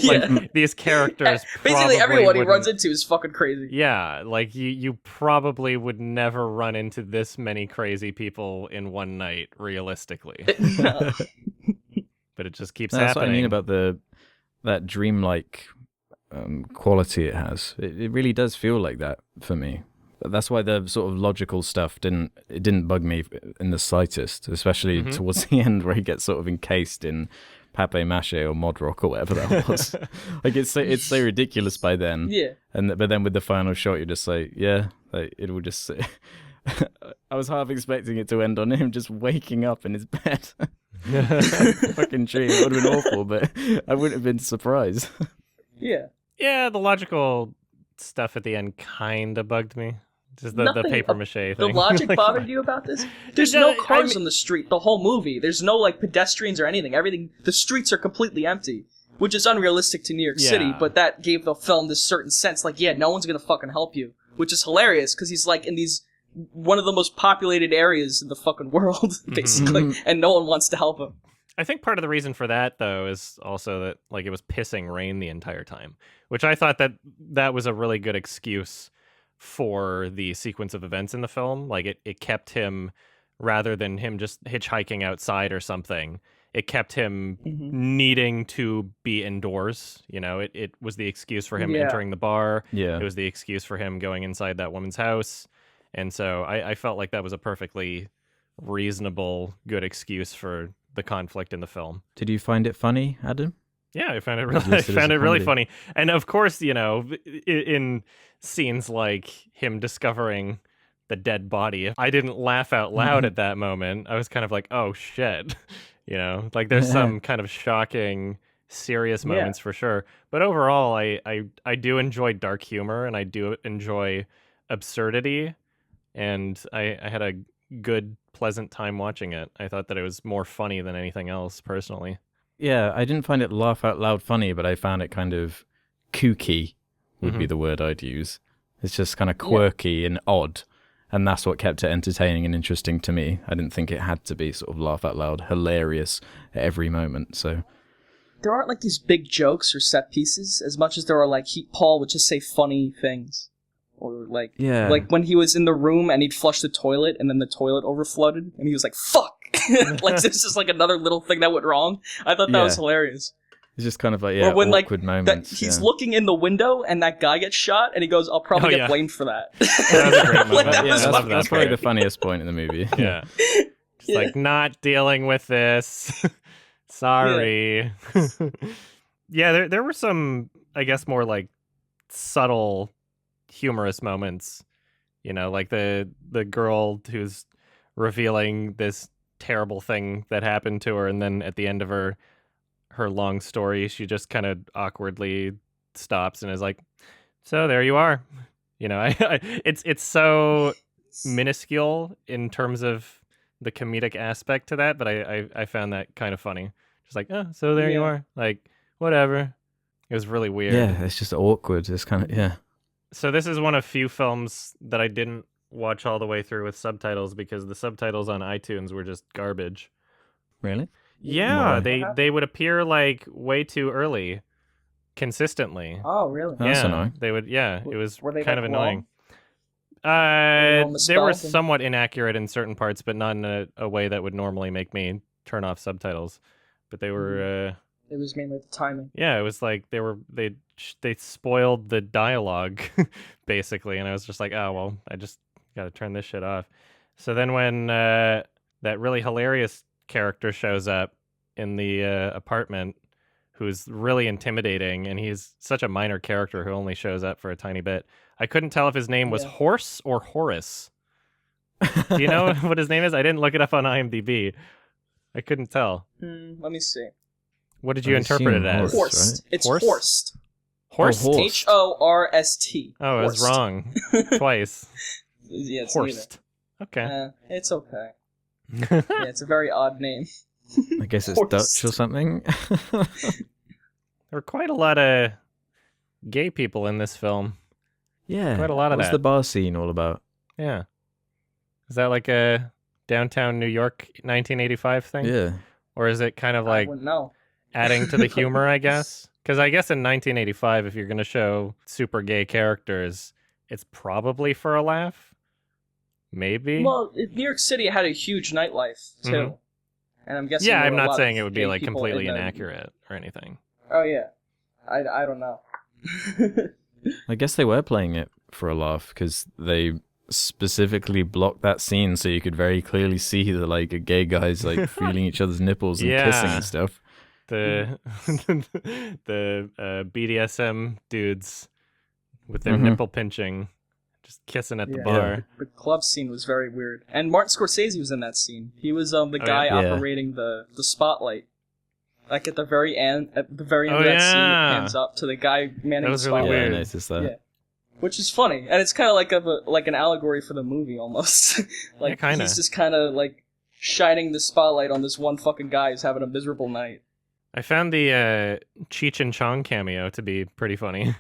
Like, these characters basically everyone he runs into is fucking crazy. Yeah, like you probably would never run into this many crazy people in one night, realistically. No. But it just keeps happening. That's what I mean about that dreamlike quality it has. It really does feel like that for me. That's why the sort of logical stuff didn't bug me in the slightest, especially towards the end where he gets sort of encased in papier-mâché or Modrock or whatever that was. Like it's so ridiculous by then. Yeah. But then with the final shot, you're just like, like it will just. I was half expecting it to end on him just waking up in his bed. Fucking dream. It would have been awful, but I wouldn't have been surprised. Yeah. Yeah, the logical stuff at the end kind of bugged me. Just the papier-mâché thing. The logic bothered you about this? There's no cars on the street the whole movie. There's no like pedestrians or anything. The streets are completely empty, which is unrealistic to New York City, but that gave the film this certain sense like, no one's gonna fucking help you, which is hilarious because he's like in one of the most populated areas in the fucking world, basically, and no one wants to help him. I think part of the reason for that, though, is also that like it was pissing rain the entire time, which I thought that was a really good excuse for the sequence of events in the film. Like it kept him, rather than him just hitchhiking outside or something, it kept him needing to be indoors. You know, it was the excuse for him entering the bar. Yeah. It was the excuse for him going inside that woman's house. And so I felt like that was a perfectly reasonable, good excuse for the conflict in the film. Did you find it funny, Adam? Yeah, I found it really funny. And of course, you know, in scenes like him discovering the dead body, I didn't laugh out loud at that moment. I was kind of like, oh shit. You know, like there's some kind of shocking, serious moments for sure. But overall, I do enjoy dark humor and I do enjoy absurdity. And I had a good, pleasant time watching it. I thought that it was more funny than anything else, personally. Yeah, I didn't find it laugh out loud funny, but I found it kind of kooky, would be the word I'd use. It's just kind of quirky and odd, and that's what kept it entertaining and interesting to me. I didn't think it had to be sort of laugh out loud, hilarious at every moment, so... There aren't like these big jokes or set pieces as much as there are like Paul would just say funny things. Or like when he was in the room and he'd flush the toilet and then the toilet overflooded and he was like, fuck! Like this is like another little thing that went wrong. I thought that was hilarious. It's just kind of like, or when, awkward moments. He's looking in the window and that guy gets shot and he goes, I'll probably get blamed for that. That was a great moment. That's probably the funniest point in the movie. Yeah. Just like, not dealing with this. Sorry. There were some, I guess, more like subtle humorous moments, you know, like the girl who's revealing this terrible thing that happened to her, and then at the end of her long story she just kind of awkwardly stops and is like, so there you are, It's so minuscule in terms of the comedic aspect to that, but I found that kind of funny. Just like, oh, so there you are. Like, whatever. It was really weird. Yeah, it's just awkward. It's kind of, yeah. So this is one of few films that I didn't watch all the way through with subtitles because the subtitles on iTunes were just garbage. Really? Yeah, they would appear like way too early, consistently. Oh, really? Oh, that's Yeah, annoying. they would. Yeah, it was Were they, kind like, of annoying. all They were misspelled and- somewhat inaccurate in certain parts, but not in a way that would normally make me turn off subtitles. But they were. It was mainly the timing. Yeah, it was like they spoiled the dialogue basically, and I was just like, oh well, I just got to turn this shit off. So then when that really hilarious character shows up in the apartment, who's really intimidating, and he's such a minor character who only shows up for a tiny bit. I couldn't tell if his name was Horse or Horace. Do you know what his name is? I didn't look it up on IMDb. I couldn't tell. Let me see. What did you interpret it as? Horst. Right? It's Horst? Horst. Horst? Oh, Horst. Horst. Oh, I was Horst. wrong. Twice. Yeah, it's Horst. Okay. it's okay. Yeah, it's a very odd name. I guess it's Horst. Dutch or something. There were quite a lot of gay people in this film. Yeah. Quite a lot of What's that. the bar scene all about? Yeah. Is that like a downtown New York 1985 thing? Yeah. Or is it kind of I like wouldn't know. adding to the humor, I guess? Because I guess in 1985, if you're going to show super gay characters, it's probably for a laugh. Maybe. Well, New York City had a huge nightlife too, Mhm. and I'm guessing. Yeah, there I'm were a not lot saying of it would be gay like people completely in the- inaccurate or anything. Oh yeah, I don't know. I guess they were playing it for a laugh because they specifically blocked that scene so you could very clearly see the like gay guys like feeling each other's nipples and kissing Yeah. and stuff. The BDSM dudes with their Mhm. nipple pinching, just kissing at the Yeah. bar. The club scene was very weird, and Martin Scorsese was in that scene. He was the guy yeah? Yeah. operating the spotlight. Like at the very end, of that scene, it yeah. pans up to the guy manning That was the really spotlight. Yeah, I weird. noticed that. Yeah. Which is funny, and it's kind of like an allegory for the movie almost. Like kinda. he's just kind of like shining the spotlight on this one fucking guy who's having a miserable night. I found the Cheech and Chong cameo to be pretty funny.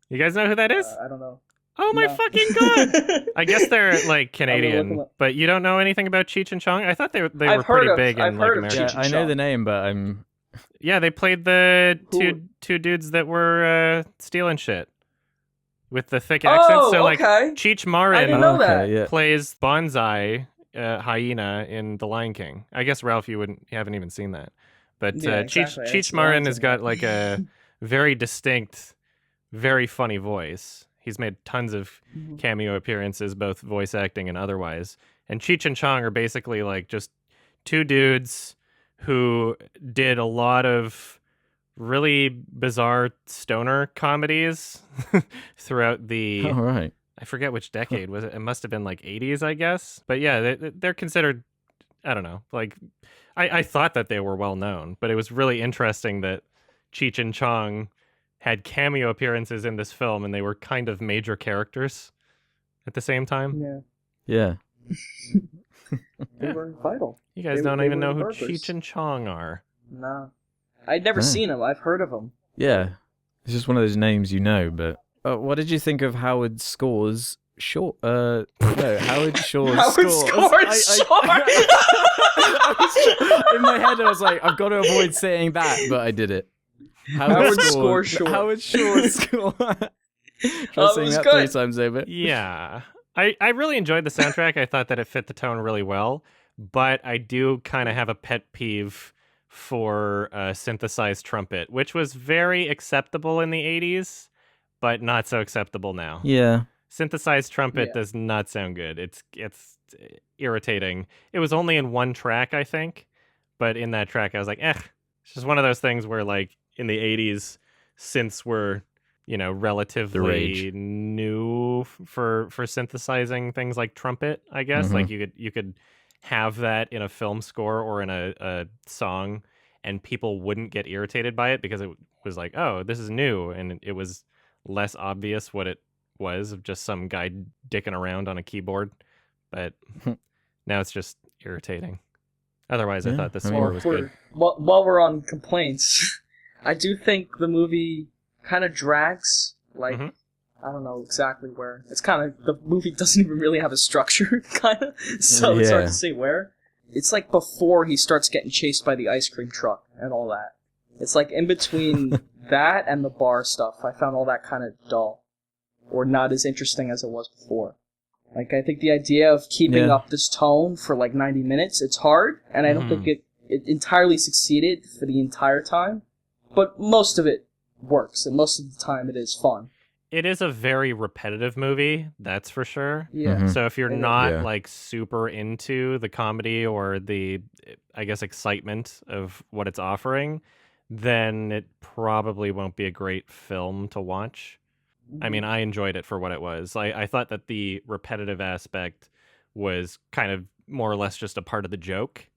You guys know who that is? I don't know. Oh my No. fucking god! I guess they're like I'm gonna look Canadian, them up. but you don't know anything about Cheech and Chong? I thought they were I've heard pretty of- big I've in heard like of America. Yeah, Cheech and I know Chong. the name, but I'm Yeah, they played the Who- two dudes that were stealing shit with the thick accents. Oh, So like okay. Cheech I Marin didn't know that. yeah. plays Bonsai hyena in The Lion King. I guess Ralph, you haven't even seen that, but Yeah, exactly. Cheech It's Marin Lion has King. got like a very distinct, very funny voice. He's made tons of Mhm. cameo appearances, both voice acting and otherwise. And Cheech and Chong are basically like just two dudes who did a lot of really bizarre stoner comedies throughout the All right. I forget which decade was it. It must have been like 80s, I guess. But yeah, they're considered, I don't know, like I thought that they were well known, but it was really interesting that Cheech and Chong had cameo appearances in this film, and they were kind of major characters at the same time. Yeah, Yeah. they Yeah. were vital. You guys They- don't they even were know who workers. Cheech and Chong are. No, I'd never Right. seen him. I've heard of him. Yeah. It's just one of those names you know, but what did you think of Howard Score's short no, Howard Shaw's Howard scores. Score's In my head I was like, I've got to avoid saying that, but I did it. Howard Score Short. Howard Shaw's score. Try Oh, it saying was that good. 3 times over. Yeah. I really enjoyed the soundtrack. I thought that it fit the tone really well, but I do kind of have a pet peeve for synthesized trumpet, which was very acceptable in the 80s, but not so acceptable now. Yeah. Synthesized trumpet Yeah. does not sound good. It's irritating. It was only in one track, I think, but in that track I was like, it's just one of those things where like in the 80s synths were, relatively rage. new for synthesizing things like trumpet, I guess. Mhm. Like you could have that in a film score or in a song and people wouldn't get irritated by it because it was like, oh, this is new, and it was less obvious what it was of just some guy dicking around on a keyboard. But now it's just irritating. Otherwise, I thought the score was good. While we're on complaints, I do think the movie kind of drags. Like, I don't know exactly where. It's kind of, the movie doesn't even really have a structure, kind of. So it's hard to say where. It's like before he starts getting chased by the ice cream truck and all that. It's like in between that and the bar stuff. I found all that kind of dull. Or not as interesting as it was before. Like, I think the idea of keeping up this tone for like 90 minutes, it's hard. And I don't think it entirely succeeded for the entire time. But most of it works. And most of the time it is fun. It is a very repetitive movie, that's for sure. Yeah. So if you're not like super into the comedy or the, I guess, excitement of what it's offering, then it probably won't be a great film to watch. I mean, I enjoyed it for what it was. I thought that the repetitive aspect was kind of more or less just a part of the joke.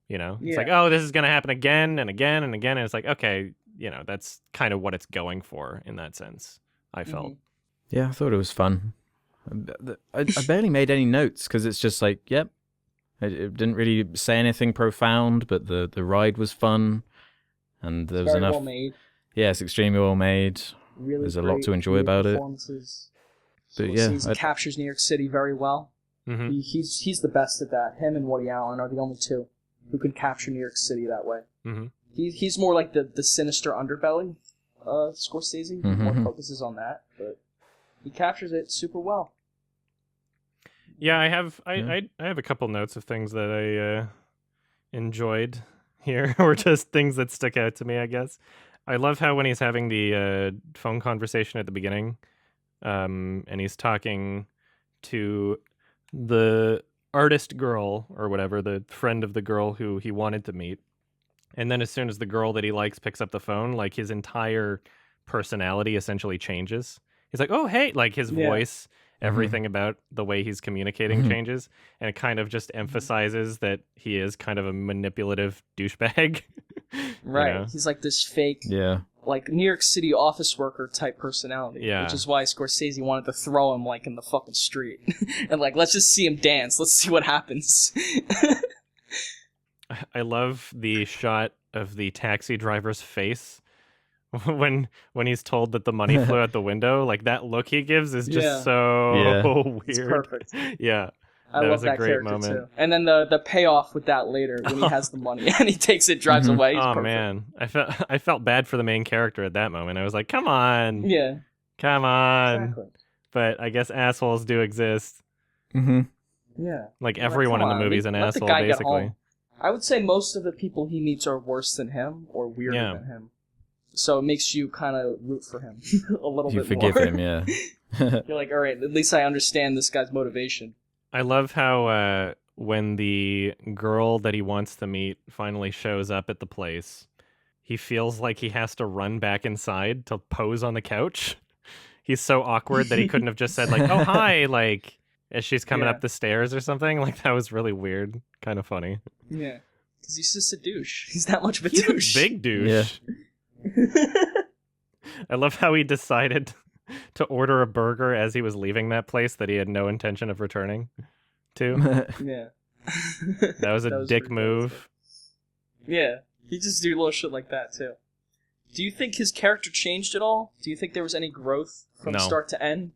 You know, it's like, oh, this is going to happen again and again and again. And it's like, okay, you know, that's kind of what it's going for in that sense. I felt. Yeah, I thought it was fun. I barely made any notes because it's just like, yep. It didn't really say anything profound, but the ride was fun, and there was enough. Well made. Yeah, it's extremely well made. Really, there's a lot to enjoy about it. But he captures New York City very well. He's the best at that. Him and Woody Allen are the only two who can capture New York City that way. He's more like the sinister underbelly. Scorsese more focuses on that, but he captures it super well. Yeah, I have a couple notes of things that I enjoyed here, or just things that stuck out to me, I guess. I love how when he's having the phone conversation at the beginning, and he's talking to the artist girl or whatever, the friend of the girl who he wanted to meet. And then as soon as the girl that he likes picks up the phone, like his entire personality essentially changes. He's like, oh, hey, like his voice, everything about the way he's communicating changes. And it kind of just emphasizes that he is kind of a manipulative douchebag. Right. You know? He's like this fake, like New York City office worker type personality. Yeah. Which is why Scorsese wanted to throw him like in the fucking street. And like, let's just see him dance. Let's see what happens. I love the shot of the taxi driver's face when he's told that the money flew out the window. Like, that look he gives is just so weird. It's perfect. Yeah. I love that great character moment. Too. And then the payoff with that later when he has the money and he takes it, drives away. Oh man, I felt bad for the main character at that moment. I was like, come on, come on. Exactly. But I guess assholes do exist. Yeah, like everyone in the movie's an asshole, basically. I would say most of the people he meets are worse than him or weirder than him. So it makes you kind of root for him a little bit more. You forgive him, yeah. You're like, all right, at least I understand this guy's motivation. I love how when the girl that he wants to meet finally shows up at the place, he feels like he has to run back inside to pose on the couch. He's so awkward that he couldn't have just said, like, oh, hi, like, as she's coming up the stairs or something. Like, that was really weird. Kind of funny. Yeah. Because he's just a douche. He's that much of a douche. He's a big douche. Yeah. I love how he decided to order a burger as he was leaving that place that he had no intention of returning to. Yeah. That was a dick move. Yeah. He just do little shit like that, too. Do you think his character changed at all? Do you think there was any growth from start to end?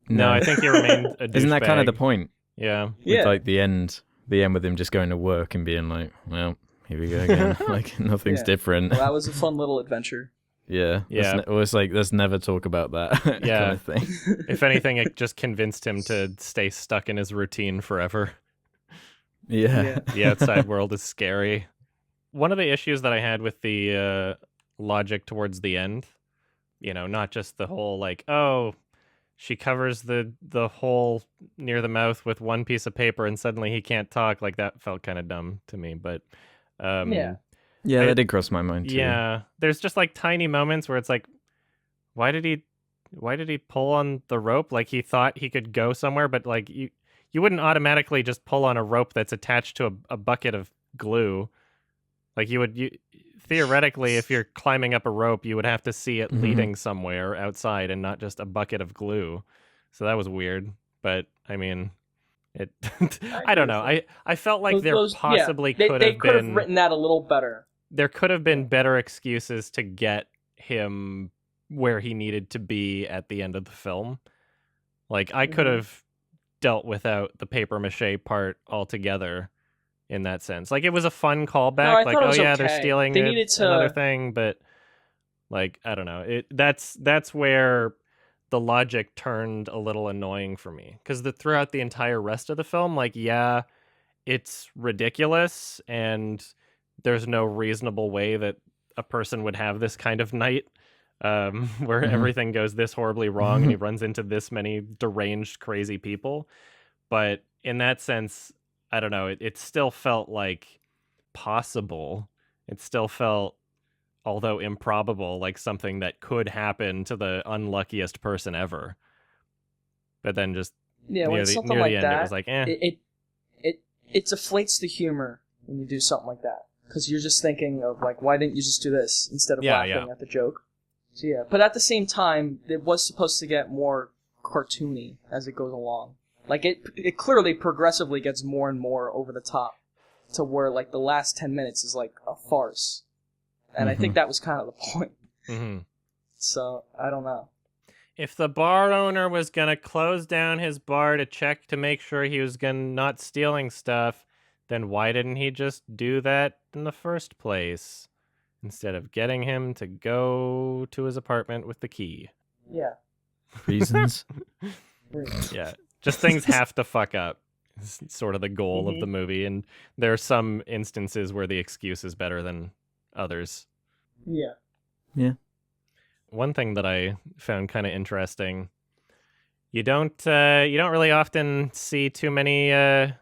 No, I think he remained a douchebag. Isn't that kind of the point? Yeah. With, like, the end with him just going to work and being like, well, here we go again. Like, nothing's different. Well, that was a fun little adventure. Yeah. It was like, let's never talk about that kind of thing. If anything, it just convinced him to stay stuck in his routine forever. Yeah. The outside world is scary. One of the issues that I had with the logic towards the end, you know, not just the whole, like, oh, she covers the hole near the mouth with one piece of paper and suddenly he can't talk. Like, that felt kind of dumb to me, but that did cross my mind too. Yeah, there's just like tiny moments where it's like, why did he pull on the rope? Like, he thought he could go somewhere, but like you wouldn't automatically just pull on a rope that's attached to a bucket of glue. Like, you theoretically, if you're climbing up a rope, you would have to see it leading somewhere outside and not just a bucket of glue. So that was weird. But I mean, it. I don't know. I felt like there possibly could have been. They could have written that a little better. There could have been better excuses to get him where he needed to be at the end of the film. Like, I could have dealt without the papier-mâché part altogether in that sense. Like, it was a fun callback. Like, they're stealing another thing, but, like, I don't know. That's where the logic turned a little annoying for me. Because throughout the entire rest of the film, like, yeah, it's ridiculous, and there's no reasonable way that a person would have this kind of night. Where everything goes this horribly wrong and he runs into this many deranged, crazy people. But in that sense, I don't know, it still felt like possible. It still felt, although improbable, like something that could happen to the unluckiest person ever. But then just near the end, it was like, It deflates the humor when you do something like that. Because you're just thinking of, like, why didn't you just do this instead of laughing at the joke? So yeah, but at the same time, it was supposed to get more cartoony as it goes along. Like, it clearly progressively gets more and more over the top to where, like, the last 10 minutes is, like, a farce. And I think that was kind of the point. So, I don't know. If the bar owner was going to close down his bar to check to make sure he was not stealing stuff, then why didn't he just do that in the first place? Instead of getting him to go to his apartment with the key. Yeah. Reasons? Yeah. Just things have to fuck up. It's sort of the goal of the movie. And there are some instances where the excuse is better than others. Yeah. Yeah. One thing that I found kind of interesting, you don't really often see too many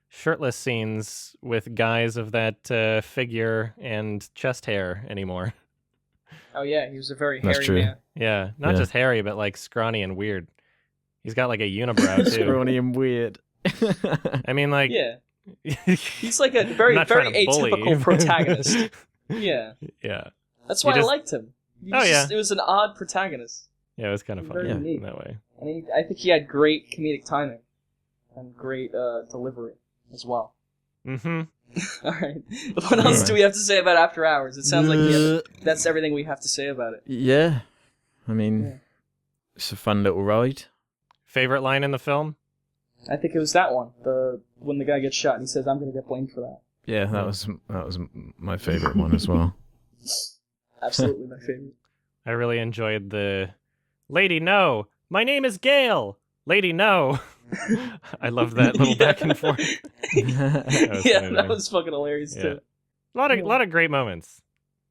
shirtless scenes with guys of that figure and chest hair anymore. Oh yeah, he was a very hairy man. Yeah, not just hairy, but like scrawny and weird. He's got like a unibrow too. Scrawny and weird. I mean, like, he's like a very atypical protagonist. Yeah. That's why I liked him. It was an odd protagonist. Yeah, it was kind of funny in that way. And I think he had great comedic timing and great delivery as well. All right. What else do we have to say about After Hours? It sounds like that's everything we have to say about it. Yeah. I mean, it's a fun little ride. Favorite line in the film? I think it was that one. When the guy gets shot and he says, "I'm going to get blamed for that." Yeah, that was my favorite one as well. Absolutely my favorite. I really enjoyed the "Lady, no, my name is Gail. Lady, no." I love that little back and forth. That was fucking hilarious too. A lot of great moments,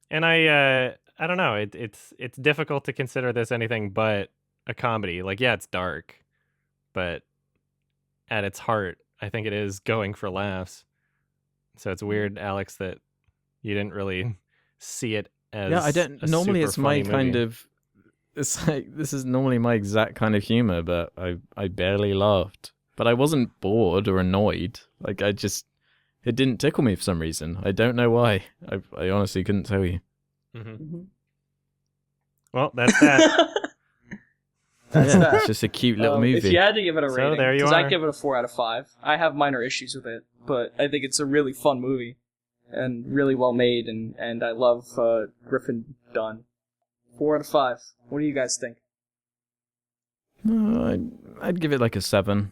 and I don't know. It's difficult to consider this anything but a comedy. Like, yeah, it's dark, but at its heart, I think it is going for laughs. So it's weird, Alex, that you didn't really see it as I don't. Normally, it's my movie. kind of. It's like, this is normally my exact kind of humor, but I barely laughed. But I wasn't bored or annoyed. Like, it didn't tickle me for some reason. I don't know why. I honestly couldn't tell you. Well, that's that. It's just a cute little movie. If you had to give it a rating, there you because are. I give it a 4 out of 5. I have minor issues with it, but I think it's a really fun movie and really well made, and I love Griffin Dunn. 4 out of 5. What do you guys think? I'd give it like a 7.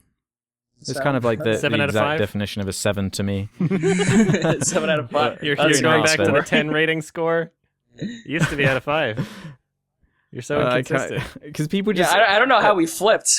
It's kind of like the exact definition of a 7 to me. 7 out of 5. You're going back to the 10 rating score? It used to be out of 5. You're so inconsistent. Because people just... I don't know how we flipped.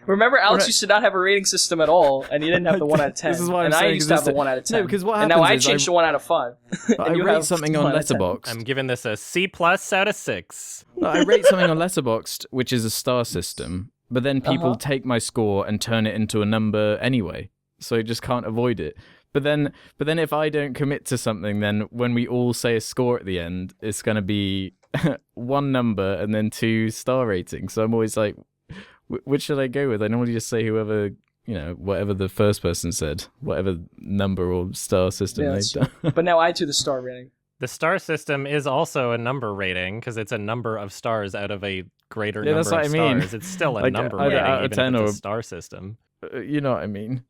Remember, Alex used to not have a rating system at all, and he didn't have the 1 out of 10. This is what and I'm saying, I used to have the 1 out of 10. No, because what happens and now I changed to 1 out of 5. I rate something on Letterboxd. I'm giving this a C+ out of 6. I rate something on Letterboxd, which is a star system, but then people take my score and turn it into a number anyway, so I just can't avoid it. But then if I don't commit to something, then when we all say a score at the end, it's going to be 1 number and then 2 star ratings. So I'm always like, which should I go with? I normally just say whoever, whatever the first person said, whatever number or star system they've done. But now I do the star rating. The star system is also a number rating because it's a number of stars out of a greater number that's what of I mean. stars. It's still a Like, number either rating, out of even 10 if it's or- a star system. You know what I mean.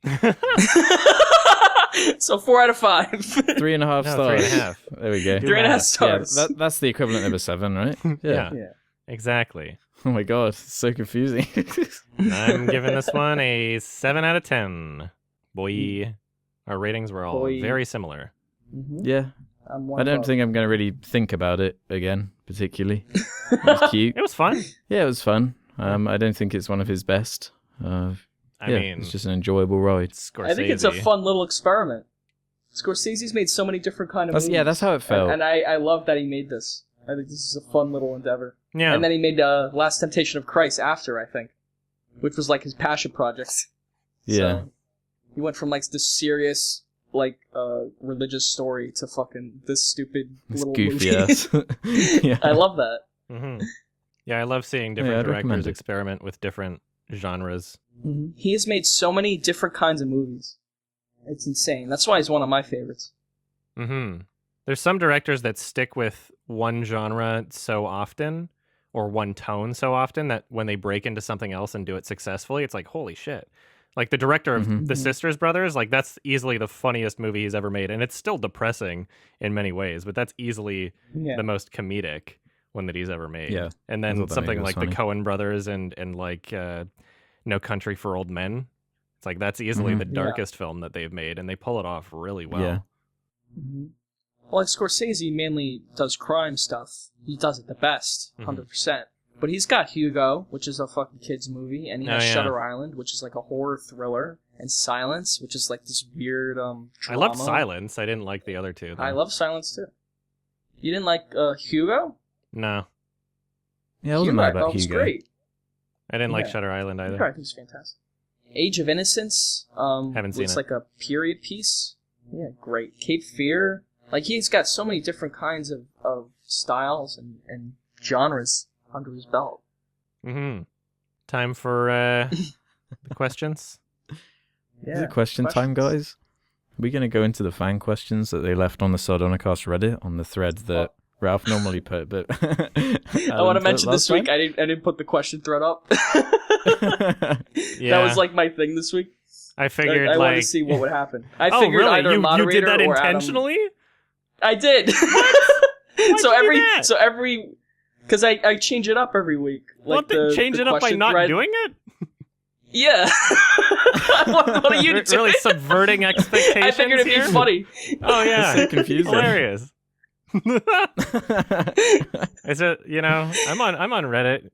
So 4 out of 5. 3.5 No, stars. 3.5. There we go. 3.5 Yeah, stars. that's the equivalent of a 7, right? Yeah. Yeah. Exactly. Oh my god, it's so confusing. I'm giving this one a 7 out of 10. Boy. Our ratings were all Boy. very similar. Mm-hmm. Yeah. I don't think I'm going to really think about it again, particularly. It was cute. It was fun. Yeah, it was fun. I don't think it's one of his best. I Yeah, mean, it's just an enjoyable ride. Scorsese. I think it's a fun little experiment. Scorsese's made so many different kind of movies. Yeah, that's how it felt. And I love that he made this. I think this is a fun little endeavor. Yeah. And then he made Last Temptation of Christ after, I think, which was like his passion project. Yeah. So, he went from like this serious, like, religious story to fucking this stupid It's little goofy movie. ass. Yeah. I love that. Mm-hmm. Yeah, I love seeing Yeah, different I'd recommend directors it. experiment with different genres. Mm-hmm. He has made so many different kinds of movies. It's insane. That's why he's one of my favorites. Mm-hmm. There's some directors that stick with one genre so often, or one tone so often, that when they break into something else and do it successfully, it's like, holy shit. Like the director of Mhm. The Sisters Brothers, like that's easily the funniest movie he's ever made. And it's still depressing in many ways, but that's easily Yeah. the most comedic one that he's ever made. Yeah, And I then thought that something made it like funny. the Coen brothers and like No Country for Old Men. It's like that's easily Mhm. the Yeah. darkest film that they've made, and they pull it off really well. Yeah. Mm-hmm. Well, like Scorsese mainly does crime stuff. He does it the best, 100%. But he's got Hugo, which is a fucking kids movie, and he has Oh, yeah. Shutter Island, which is like a horror thriller, and Silence, which is like this weird drama. I loved Silence. I didn't like the other two. Though. I love Silence too. You didn't like Hugo? No, Yeah, I wasn't Hugo, mad I about thought was Hugo. great. I didn't like Yeah. Shutter Island Hugo, either. I think it's fantastic. Age of Innocence. Haven't seen it's it. like a period piece. Yeah, great. Cape Fear. Like he's got so many different kinds of styles and genres under his belt. Mm-hmm. Time for the questions. Is it question time, guys? Are we going to go into the fan questions that they left on the Sardonicast Reddit on the thread that Ralph normally put? But I want to mention this week I didn't put the question thread up. Yeah, That was like my thing this week. I figured I like. wanted to see what would happen. I Oh, figured really? either You moderator did that or Adam- intentionally? I did. Why'd so you do that? every because I change it up every week. Like Well, change the it up by question not thread. doing it. Yeah. what are you doing? Really subverting expectations I figured it'd here? be funny. Oh yeah, It's so confusing. hilarious. Is it? I'm on Reddit.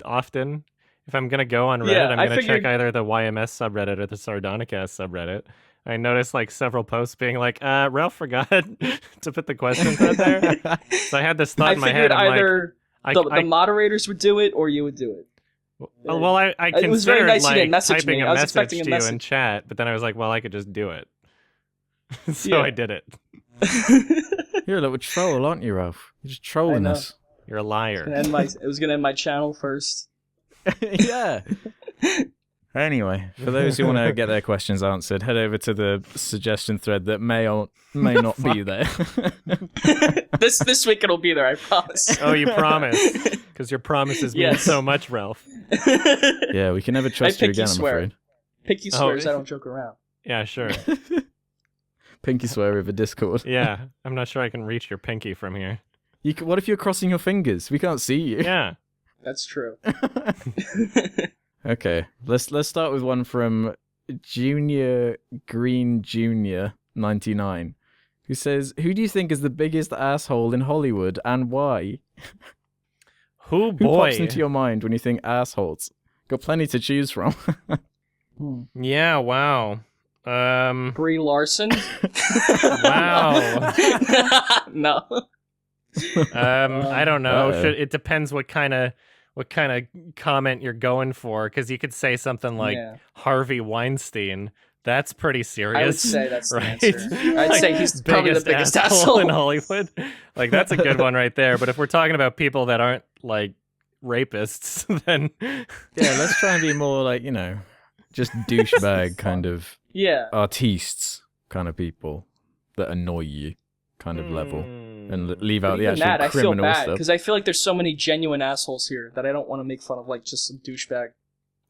Often. If I'm gonna go on Reddit, Yeah, I'm I gonna figured- check either the YMS subreddit or the Sardonicast subreddit. I noticed like several posts being like, Ralph forgot to put the question thread there. So I had this thought I in my figured head. I'm either like, the moderators would do it or you would do it. well, I It was very considered nice you like didn't message typing me. a I was message expecting a to you in message. chat, but then I was like, well, I could just do it. So Yeah. I did it. You're a little troll, aren't you, Ralph? You're just trolling know. us. You're a liar. It was gonna end my channel first. Yeah. Anyway, for those who want to get their questions answered, head over to the suggestion thread that may or may not be there. This week it'll be there, I promise. Oh, you promise? Because your promises mean Yes. so much, Ralph. Yeah, we can never trust I you pinky again, I'm swear. afraid. Pinky swears I don't joke around. Yeah, sure. Pinky swear over Discord. Yeah, I'm not sure I can reach your pinky from here. What if you're crossing your fingers? We can't see you. Yeah. That's true. Okay, let's start with one from Junior Green Junior 99, who says, "Who do you think is the biggest asshole in Hollywood and why? Who Who boy? pops into your mind when you think assholes? Got plenty to choose from." Yeah, wow. Brie Larson? Wow. No. I don't know. Uh-oh. It depends what kind of comment you're going for, because you could say something like Yeah. Harvey Weinstein. That's pretty serious. I would say that's the right? answer. I'd say he's probably the biggest asshole in Hollywood. Like that's a good one right there. But if we're talking about people that aren't like rapists, then Yeah, let's try and be more like, just douchebag kind of Yeah. artistes kind of people that annoy you kind of level. and leave out the Even actual that, I feel criminal bad stuff. because I feel like there's so many genuine assholes here that I don't want to make fun of, like just some douchebag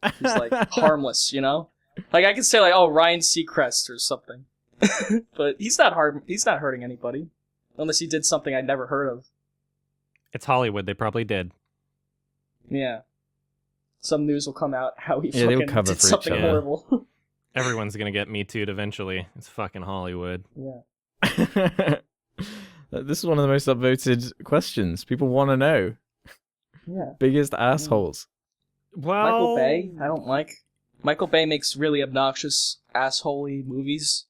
who's like harmless, you know? Like I could say like, oh, Ryan Seacrest or something, but he's not hurting anybody unless he did something I'd never heard of. It's Hollywood. They probably did. Yeah. Some news will come out how he they'll fucking cover did for each something other. horrible. Everyone's gonna get Me Too'd eventually. It's fucking Hollywood. Yeah. This is one of the most upvoted questions. People want to know. Yeah. Biggest assholes. Well, Michael Bay, I don't like. Michael Bay makes really obnoxious, assholey movies.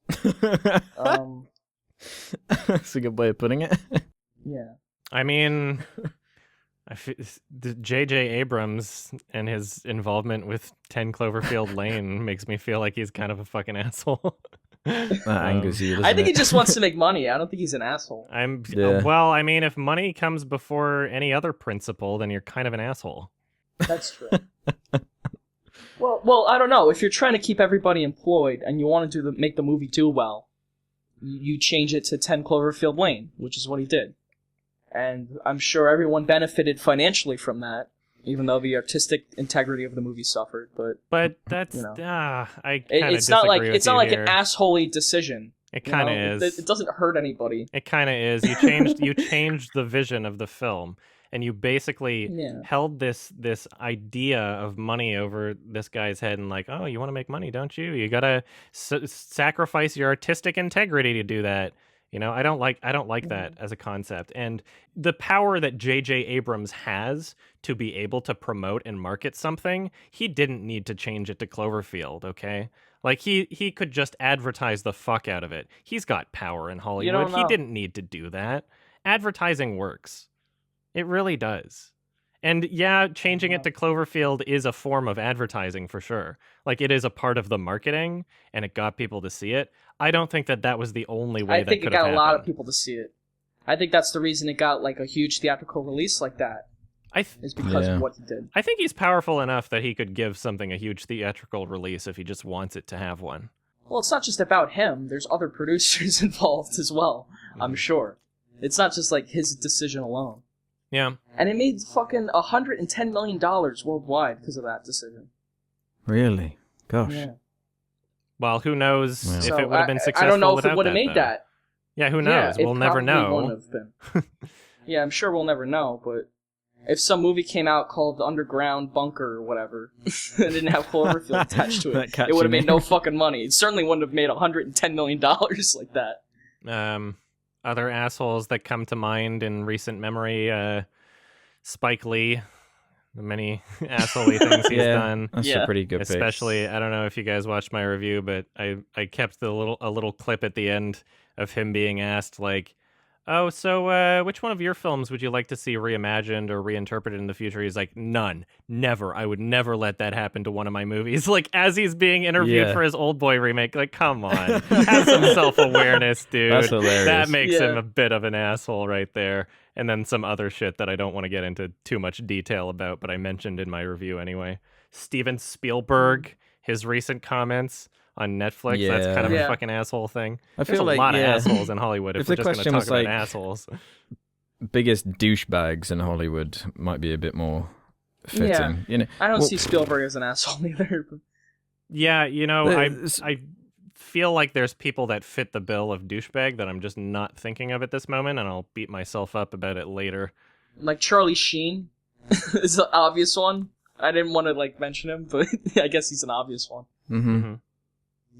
That's a good way of putting it. Yeah. I mean, J.J. Abrams and his involvement with 10 Cloverfield Lane makes me feel like he's kind of a fucking asshole. That angers you, doesn't I think it? he just wants to make money. I don't think he's an asshole. Well, I mean, if money comes before any other principle, then you're kind of an asshole. That's true. Well, I don't know. If you're trying to keep everybody employed and you want to make the movie do well, you change it to 10 Cloverfield Lane, which is what he did. And I'm sure everyone benefited financially from that, even though the artistic integrity of the movie suffered. But that's you know. I kind of it's not like an assholey decision. It kind of is. It doesn't hurt anybody. It kind of is. You changed the vision of the film, and you basically held this idea of money over this guy's head, and like, oh, you want to make money, don't you? You gotta sacrifice your artistic integrity to do that. You know, I don't like that as a concept. And the power that J.J. Abrams has to be able to promote and market something, he didn't need to change it to Cloverfield, okay? Like, he could just advertise the fuck out of it. He's got power in Hollywood. He didn't need to do that. Advertising works. It really does. And yeah, changing it to Cloverfield is a form of advertising for sure. Like, it is a part of the marketing, and it got people to see it. I don't think that was the only way that could have happened. I think it got a lot of people to see it. I think that's the reason it got like a huge theatrical release like that. Is because of what he did. I think he's powerful enough that he could give something a huge theatrical release if he just wants it to have one. Well, it's not just about him. There's other producers involved as well, I'm sure. It's not just like his decision alone. Yeah. And it made fucking $110 million worldwide because of that decision. Really? Gosh. Yeah. Well, who knows if it would have been successful. I don't know if it would have made that. Yeah, who knows? We'll never know. Wouldn't have been. Yeah, I'm sure we'll never know, but if some movie came out called The Underground Bunker or whatever, and didn't have Cloverfield attached to it, it would have made no fucking money. It certainly wouldn't have made $110 million like that. Other assholes that come to mind in recent memory, Spike Lee. The many asshole-y things he's done. That's a pretty good Especially, pick. I don't know if you guys watched my review, but I kept a little clip at the end of him being asked, like, oh, so which one of your films would you like to see reimagined or reinterpreted in the future? He's like, none. Never. I would never let that happen to one of my movies. Like, as he's being interviewed for his Old Boy remake, like, come on. Have some self-awareness, dude. That's hilarious. That makes him a bit of an asshole right there. And then some other shit that I don't want to get into too much detail about, but I mentioned in my review anyway. Steven Spielberg, his recent comments on Netflix, that's kind of a fucking asshole thing. There's a lot of assholes in Hollywood if we're just going to talk about assholes. Biggest douchebags in Hollywood might be a bit more fitting. Yeah. You know, I don't see Spielberg as an asshole either. But... Yeah, you know, I feel like there's people that fit the bill of douchebag that I'm just not thinking of at this moment, and I'll beat myself up about it later. Like Charlie Sheen is the obvious one. I didn't want to like mention him, but I guess he's an obvious one. Mm-hmm.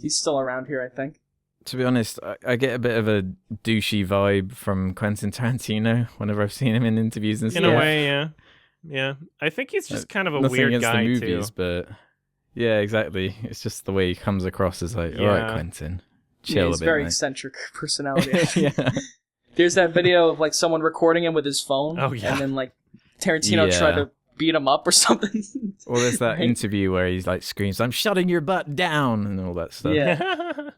He's still around here, I think. To be honest, I get a bit of a douchey vibe from Quentin Tarantino whenever I've seen him in interviews and stuff. In a way, yeah. Yeah. I think he's just kind of a weird guy, the movies, too. But yeah, exactly. It's just the way he comes across as like, all right, Quentin, chill a bit, he's very mate. eccentric personality. Yeah. There's that video of like someone recording him with his phone. Oh, yeah. And then like Tarantino tried to beat him up or something. Or there's that interview where he's like screams, "I'm shutting your butt down," and all that stuff. Yeah.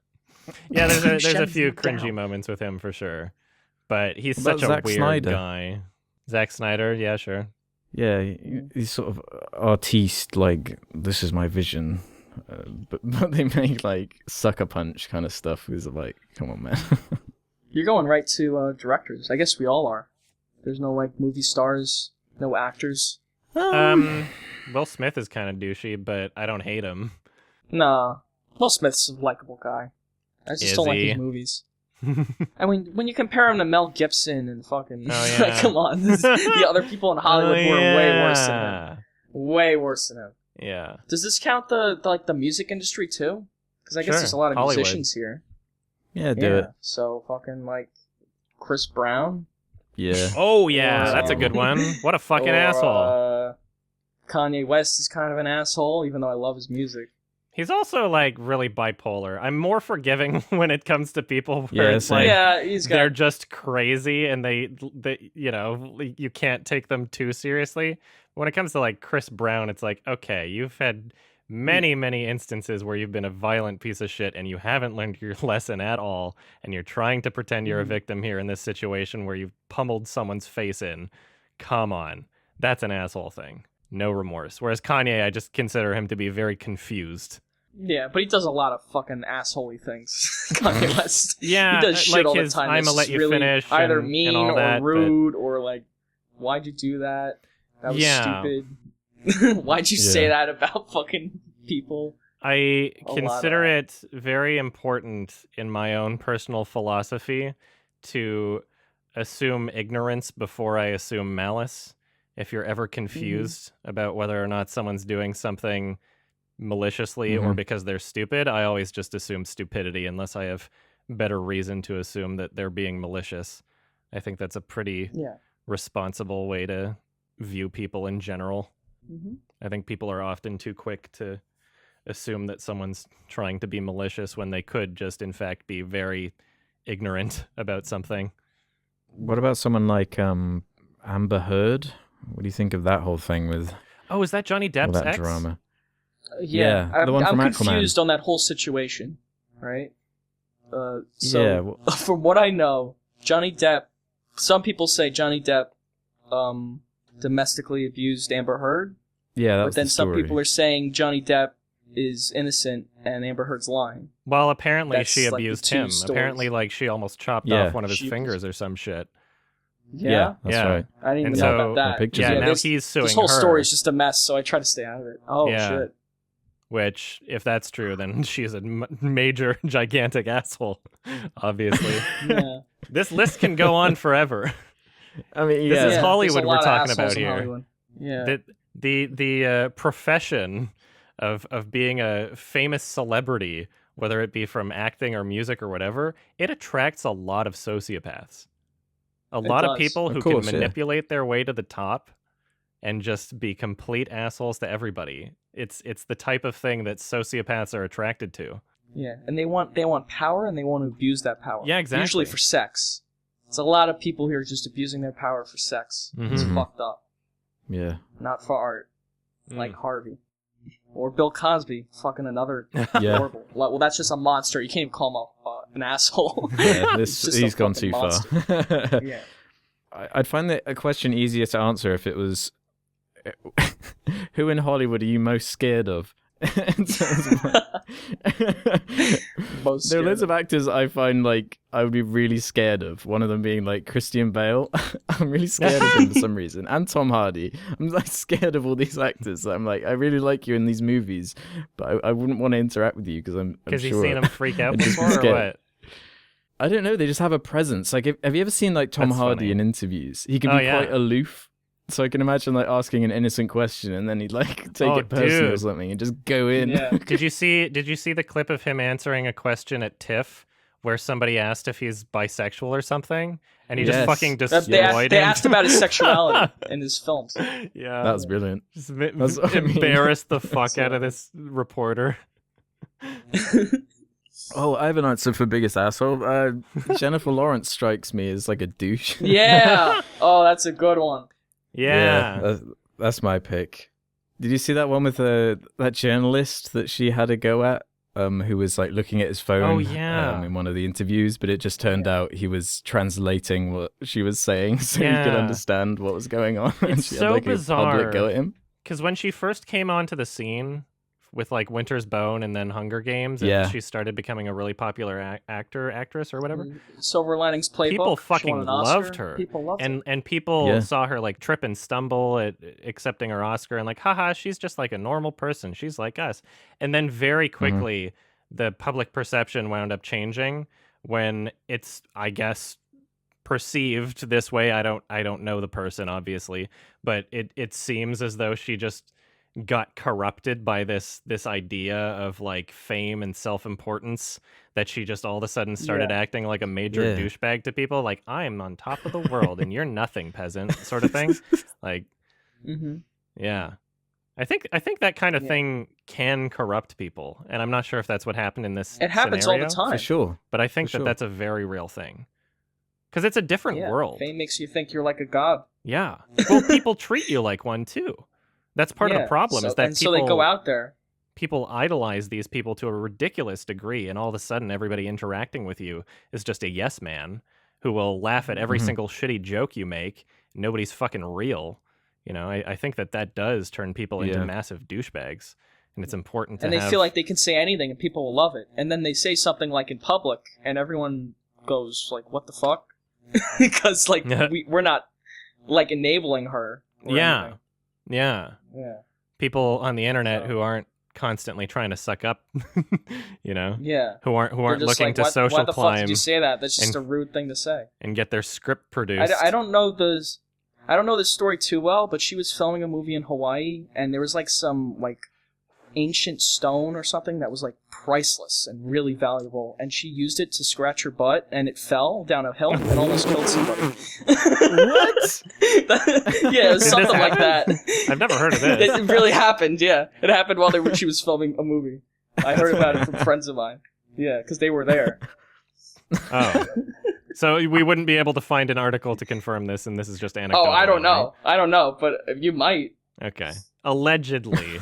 Yeah, there's a few cringy moments with him for sure. But he's such a Zack weird Snyder? Guy. Zack Snyder, yeah, sure. Yeah, he's sort of artiste, like, this is my vision. But they make like Sucker Punch kind of stuff. Who's like, come on, man. You're going right to directors. I guess we all are. There's no like movie stars, no actors. Will Smith is kind of douchey, but I don't hate him. Nah, Will Smith's a likable guy. I just don't like his movies. I mean, when you compare him to Mel Gibson and fucking, like, come on, the other people in Hollywood who are way worse than him. Way worse than him. Yeah. Does this count the music industry too? Because I guess there's a lot of musicians here. Yeah, do it. So fucking like Chris Brown. Yeah. Oh yeah, that's a good one. What a fucking asshole. Kanye West is kind of an asshole, even though I love his music. He's also like really bipolar. I'm more forgiving when it comes to people where it's like they're just crazy and they you know, you can't take them too seriously. When it comes to like Chris Brown, it's like, okay, you've had many instances where you've been a violent piece of shit and you haven't learned your lesson at all, and you're trying to pretend you're a victim here in this situation where you've pummeled someone's face in. Come on. That's an asshole thing. No remorse. Whereas Kanye, I just consider him to be very confused. Yeah, but he does a lot of fucking assholey things. Kanye West. Yeah, he does shit like all the his time. I'ma let you really finish either and mean all or that, rude or like, why'd you do that? That was stupid. Why'd you say that about fucking people? I consider it very important in my own personal philosophy to assume ignorance before I assume malice. If you're ever confused about whether or not someone's doing something maliciously or because they're stupid, I always just assume stupidity unless I have better reason to assume that they're being malicious. I think that's a pretty responsible way to view people in general. I think people are often too quick to assume that someone's trying to be malicious when they could just, in fact, be very ignorant about something. What about someone like Amber Heard? What do you think of that whole thing with? Oh, is that Johnny Depp's that ex? drama? Yeah, the one from I'm Aquaman. confused on that whole situation, right? From what I know, Johnny Depp. Some people say Johnny Depp domestically abused Amber Heard. Yeah, that's but then the story. some people are saying Johnny Depp is innocent and Amber Heard's lying. Well, apparently she like abused him. stories. Apparently, like she almost chopped off one of his fingers or some shit. Yeah, that's right. I didn't even know about that. Now he's suing her. This whole story is just a mess, so I try to stay out of it. Oh, shit. Which, if that's true, then she's a major, gigantic asshole, obviously. This list can go on forever. I mean, this is Hollywood we're talking about here. Hollywood. Yeah. The profession of being a famous celebrity, whether it be from acting or music or whatever, it attracts a lot of sociopaths. A lot of people who can manipulate their way to the top and just be complete assholes to everybody. It's the type of thing that sociopaths are attracted to. Yeah, and they want power and they want to abuse that power. Yeah, exactly. Usually for sex. It's a lot of people who are just abusing their power for sex. It's fucked up. Yeah. Not for art. Like Harvey. Or Bill Cosby. Fucking another horrible. Well, that's just a monster. You can't even call him an asshole. Yeah, he's gone too monster. far. Yeah. I'd find that a question easier to answer if it was, who in Hollywood are you most scared of? There are loads of actors I find like I would be really scared of. One of them being like Christian Bale. I'm really scared of him for some reason. And Tom Hardy. I'm like scared of all these actors. I'm like, I really like you in these movies, but I wouldn't want to interact with you because I'm sure. Because you've seen him freak out before, or what? I don't know. They just have a presence. Like, have you ever seen like Tom Hardy in interviews? He can be quite aloof. So I can imagine like asking an innocent question and then he'd like take it personal or something and just go in. Yeah. Did you see the clip of him answering a question at TIFF where somebody asked if he's bisexual or something, and he just fucking destroyed They him? asked about his sexuality in his films. Yeah, that was brilliant. Just embarrassed the fuck out of this reporter. Oh, I have an answer for biggest asshole. Jennifer Lawrence strikes me as like a douche. Yeah. Oh, that's a good one. Yeah, that's my pick. Did you see that one with that journalist that she had a go at, who was like looking at his phone in one of the interviews, but it just turned out he was translating what she was saying so he could understand what was going on. It's she so had, like, bizarre. A public go at him. Because when she first came onto the scene like Winter's Bone and then Hunger Games, and she started becoming a really popular actress or whatever. Silver Linings Playbook. People fucking loved her. People loved her. And people saw her like trip and stumble at accepting her Oscar and like, haha, she's just like a normal person. She's like us. And then very quickly, the public perception wound up changing when it's, I guess, perceived this way. I don't know the person, obviously, but it seems as though she just got corrupted by this idea of like fame and self-importance, that she just all of a sudden started acting like a major douchebag to people, like I'm on top of the world and you're nothing, peasant, sort of thing. Like yeah, I think that kind of thing can corrupt people, and I'm not sure if that's what happened in this happens scenario, all the time, for sure, but I think that's a very real thing, because it's a different world. Fame makes you think you're like a god. Yeah, well, people treat you like one too. That's part of the problem, is that so they go out there. People idolize these people to a ridiculous degree, and all of a sudden everybody interacting with you is just a yes man who will laugh at every single shitty joke you make. Nobody's fucking real. You know, I think that does turn people into massive douchebags, and it's important to And they feel like they can say anything and people will love it. And then they say something like in public and everyone goes like, what the fuck? Because like we're not like enabling her. Yeah. People on the internet who aren't constantly trying to suck up, you know, who aren't looking like, to social why the climb. Fuck did you say that? That's just a rude thing to say. And get their script produced. I don't know this story too well, but she was filming a movie in Hawaii, and there was like some like ancient stone or something that was like priceless and really valuable, and she used it to scratch her butt, and it fell down a hill and almost killed somebody. What? Yeah, it was something like that. I've never heard of this. It really happened. Yeah, it happened while she was filming a movie. I heard about it from friends of mine. Yeah, because they were there. Oh. So we wouldn't be able to find an article to confirm this, and this is just anecdotal. Oh, I don't know. Right? I don't know, but you might. Okay. Allegedly.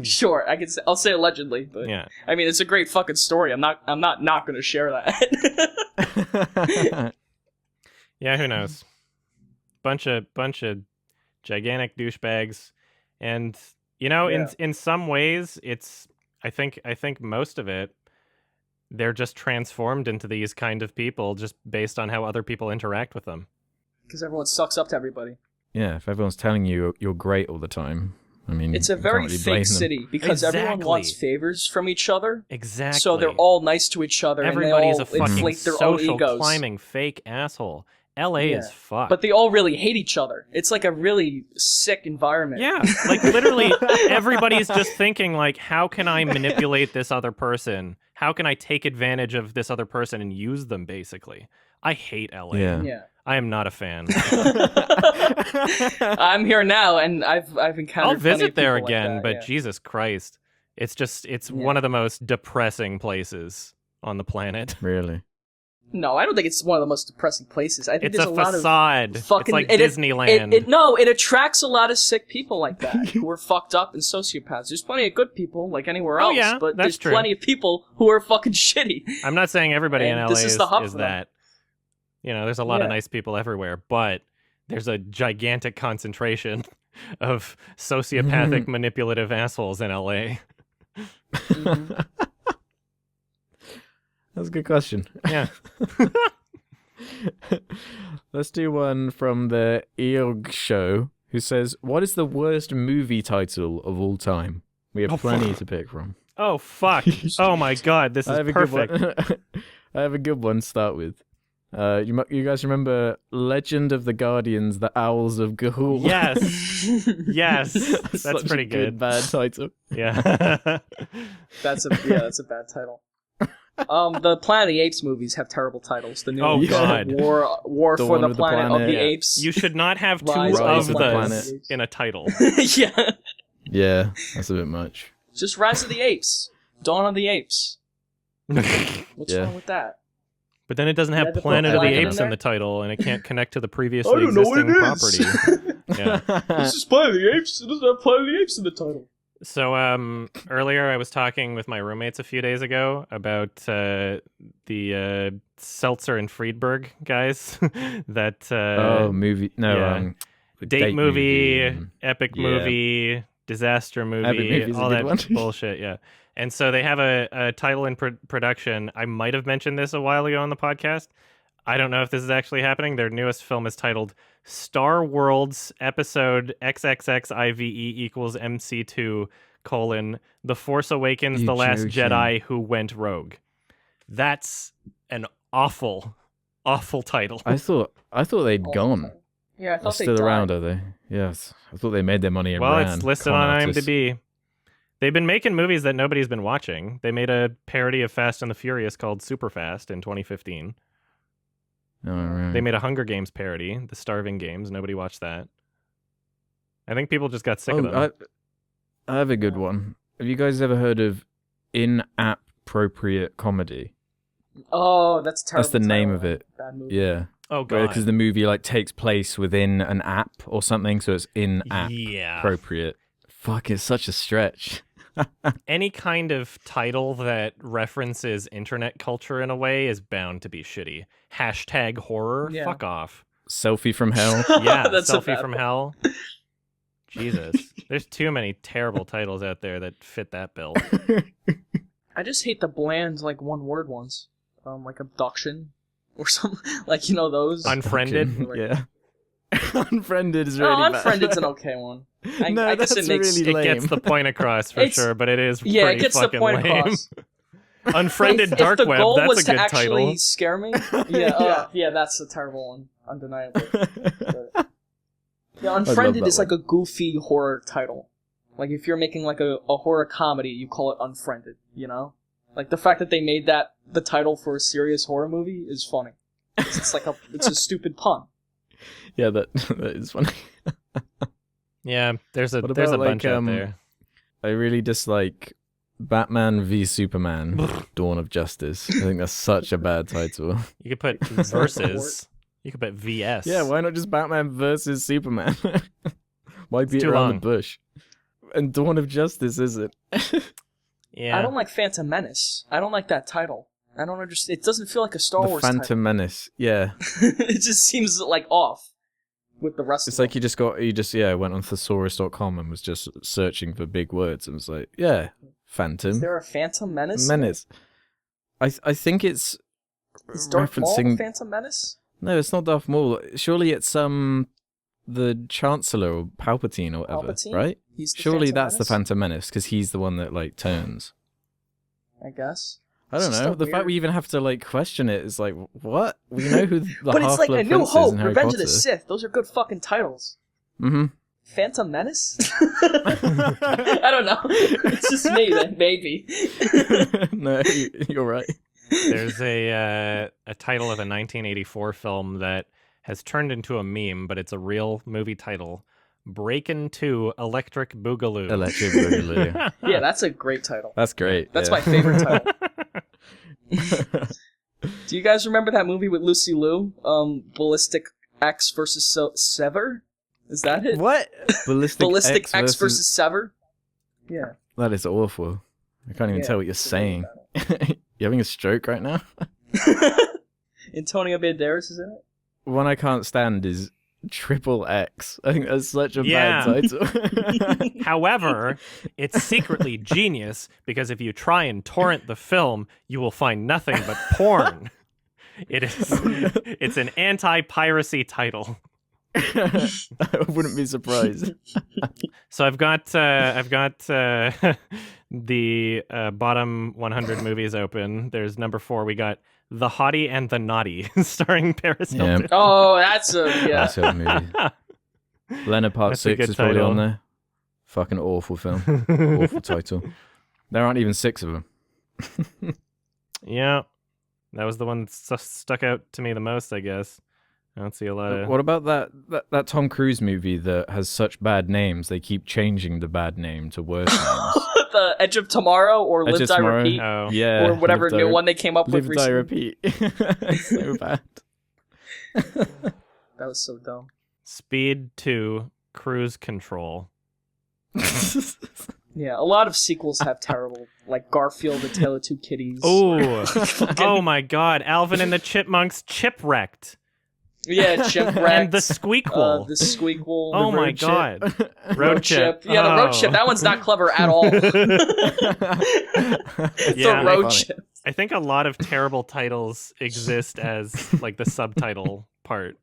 Sure, I'll say allegedly, but I mean, it's a great fucking story. I'm not going to share that. Yeah, who knows? Bunch of gigantic douchebags, and you know, in some ways, it's I think most of it, they're just transformed into these kind of people just based on how other people interact with them. Because everyone sucks up to everybody. Yeah, if everyone's telling you you're great all the time, I mean, it's a very fake city because everyone wants favors from each other. Exactly. So they're all nice to each other. Everybody's and they all a fucking inflate their social own egos. climbing fake asshole. LA is fucked. But they all really hate each other. It's like a really sick environment. Yeah, like literally everybody's just thinking like, how can I manipulate this other person? How can I take advantage of this other person and use them, basically? I hate LA. Yeah. I am not a fan. I'm here now, and I've encountered. I'll visit there again, but Jesus Christ, it's one of the most depressing places on the planet. Really? No, I don't think it's one of the most depressing places. I think it's there's a lot facade. of fucking. It's like Disneyland. It attracts a lot of sick people like that who are fucked up and sociopaths. There's plenty of good people like anywhere else, but there's plenty of people who are fucking shitty. I'm not saying everybody in LA is that. You know, there's a lot of nice people everywhere, but there's a gigantic concentration of sociopathic, manipulative assholes in LA. That's a good question. Yeah. Let's do one from the Eog Show, who says, "What is the worst movie title of all time?" We have plenty to pick from. Oh, fuck. Oh, my God. This is perfect. I have a good one to start with. You guys remember Legend of the Guardians, The Owls of Ga'Hoole? Yes. Yes. That's pretty good. Bad title. Yeah. That's a bad title. The Planet of the Apes movies have terrible titles. The new God. War for the Planet of the Apes. You should not have two Rise of those in a title. Yeah. Yeah, that's a bit much. Just Rise of the Apes. Dawn of the Apes. What's wrong with that? But then it doesn't have Planet of the Apes in the title, and it can't connect to the previously existing property. Yeah. This is Planet of the Apes. It doesn't have Planet of the Apes in the title. So earlier I was talking with my roommates a few days ago about the Seltzer and Friedberg guys. That movie. No, date movie, epic movie, disaster movie, all that bullshit. Yeah. And so they have a title in production. I might have mentioned this a while ago on the podcast. I don't know if this is actually happening. Their newest film is titled Star Worlds Episode XXXIVE equals MC2 : The Force Awakens: The Last Jedi Who Went Rogue. That's an awful title. I thought they'd gone. Yeah, I thought they're still around, are they? Yes. I thought they made their money and ran. Well, it's listed on IMDb. They've been making movies that nobody's been watching. They made a parody of Fast and the Furious called Super Fast in 2015. Oh, right. They made a Hunger Games parody, The Starving Games. Nobody watched that. I think people just got sick of them. I have a good one. Have you guys ever heard of in-app appropriate comedy? Oh, that's terrible. That's the name of it. Bad movie. Yeah. Oh, God. Because the movie takes place within an app or something, so it's in-app appropriate. Fuck, it's such a stretch. Any kind of title that references internet culture in a way is bound to be shitty. Hashtag horror? Yeah. Fuck off. Selfie from hell? Yeah, That's Selfie from hell. Jesus. There's too many terrible titles out there that fit that bill. I just hate the bland, one-word ones. Like abduction or something. Those. Unfriended? Yeah. Unfriended is really bad. Unfriended's an okay one. No, that's really lame. It gets the point across for sure, but it is pretty it gets fucking the point lame. across. Unfriended Dark Web, that's a good title. If the goal was to actually scare me, that's a terrible one, undeniably. Unfriended is like a goofy horror title. Like if you're making a horror comedy, you call it Unfriended, you know? Like the fact that they made that the title for a serious horror movie is funny. It's it's a stupid pun. Yeah, that is funny. Yeah, there's a bunch out there. I really dislike Batman v Superman: Dawn of Justice. I think that's such a bad title. You could put versus. You could put VS. Yeah, why not just Batman versus Superman? Why beat around the bush? And Dawn of Justice isn't. Yeah. I don't like Phantom Menace. I don't like that title. I don't understand. It doesn't feel like a Star Wars title. Phantom Menace. Yeah. It just seems off with the rest it's of like them. you just went on thesaurus.com and was just searching for big words and was like, yeah, Phantom. Is there a Phantom Menace? I think it's Darth referencing Maul Phantom Menace? No, it's not Darth Maul. Surely it's the Chancellor or Palpatine or whatever, Palpatine? right? Surely that's the Menace? Phantom Menace because he's the one that turns. I guess. I don't know. The fact we even have to question it is what? We know who the but it's like A New Prince Hope, is in Harry Revenge Potter. of the Sith. Those are good fucking titles. Mm-hmm. Phantom Menace? I don't know. It's just me then, maybe. No, you're right. There's a title of a 1984 film that has turned into a meme, but it's a real movie title. Breakin' 2 Electric Boogaloo. Electric Boogaloo. Yeah, that's a great title. That's great. That's my favorite title. Do you guys remember that movie with Lucy Liu? Ballistic X versus Sever? Is that it? What? Ballistic X versus Sever? Yeah. That is awful. I can't even tell what you're saying. You having a stroke right now? Antonio Banderas is in it? One I can't stand is Triple X. I think that's such a bad title. However, it's secretly genius because if you try and torrent the film, you will find nothing but porn. It's an anti-piracy title. I wouldn't be surprised. So I've got the bottom 100 movies open. There's number 4. We got The Hottie and the Naughty, starring Paris Hilton. Oh, that's a That's a movie. Leonard Part 6 is probably on there. Fucking awful film. Awful title. There aren't even 6 of them. Yeah, that was the one that stuck out to me the most, I guess. I don't see a lot of... What about that Tom Cruise movie that has such bad names? They keep changing the bad name to worse names. The Edge of Tomorrow or Live Die Repeat? Oh. Yeah. Or whatever new one they came up with recently. Live Die Repeat. So bad. That was so dumb. Speed 2 Cruise Control. Yeah, a lot of sequels have terrible, like Garfield, The Tale of Two Kitties. Oh, oh my God. Alvin and the Chipmunks Chipwrecked. Yeah, Shipwrecked. And the Squeakquel. The Squeakquel. Oh the my Chip. god. Road Chip. Yeah, the Road Chip. That one's not clever at all. It's Yeah, a Road Chip. I think a lot of terrible titles exist as like the subtitle part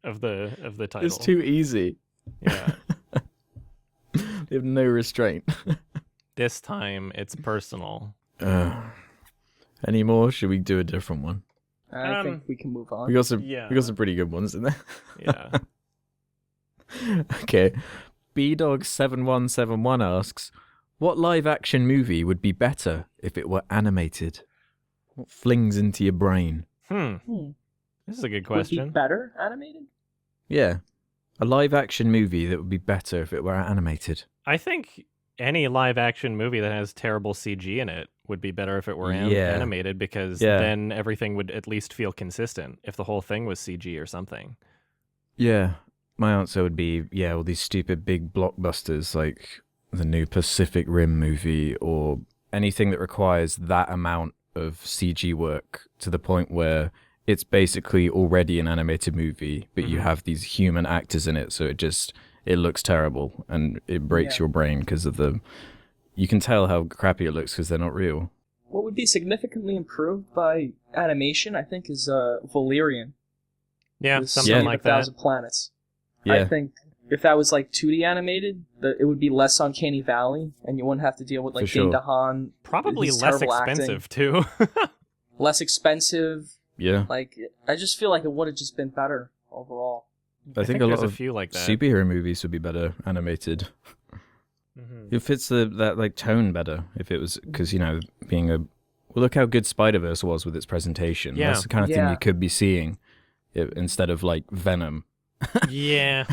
of the title. It's too easy. Yeah. They have no restraint. This time it's personal. Any more? Should we do a different one? I think we can move on. We got some pretty good ones in there. Yeah. Okay. BDog7171 asks, what live action movie would be better if it were animated? What flings into your brain? This is a good Would question. it be better animated? Yeah. A live action movie that would be better if it were animated. I think any live action movie that has terrible CG in it would be better if it were animated, because then everything would at least feel consistent if the whole thing was CG or something. Yeah. My answer would be, all these stupid big blockbusters like the new Pacific Rim movie, or anything that requires that amount of CG work to the point where it's basically already an animated movie, but you have these human actors in it, so it looks terrible and it breaks your brain because of you can tell how crappy it looks because they're not real. What would be significantly improved by animation, I think, is Valerian. Yeah, something like that. 1,000 Planets. Yeah. I think if that was like 2D animated, it would be less Uncanny Valley, and you wouldn't have to deal with like Dane DeHaan. Probably less expensive too. Less expensive. Yeah. Like, I just feel like it would have just been better overall. I think a lot of few like that. Superhero movies would be better animated. It fits that like tone better if it was, because being look how good Spider-Verse was with its presentation. Yeah. That's the kind of thing you could be seeing instead of like Venom. Yeah.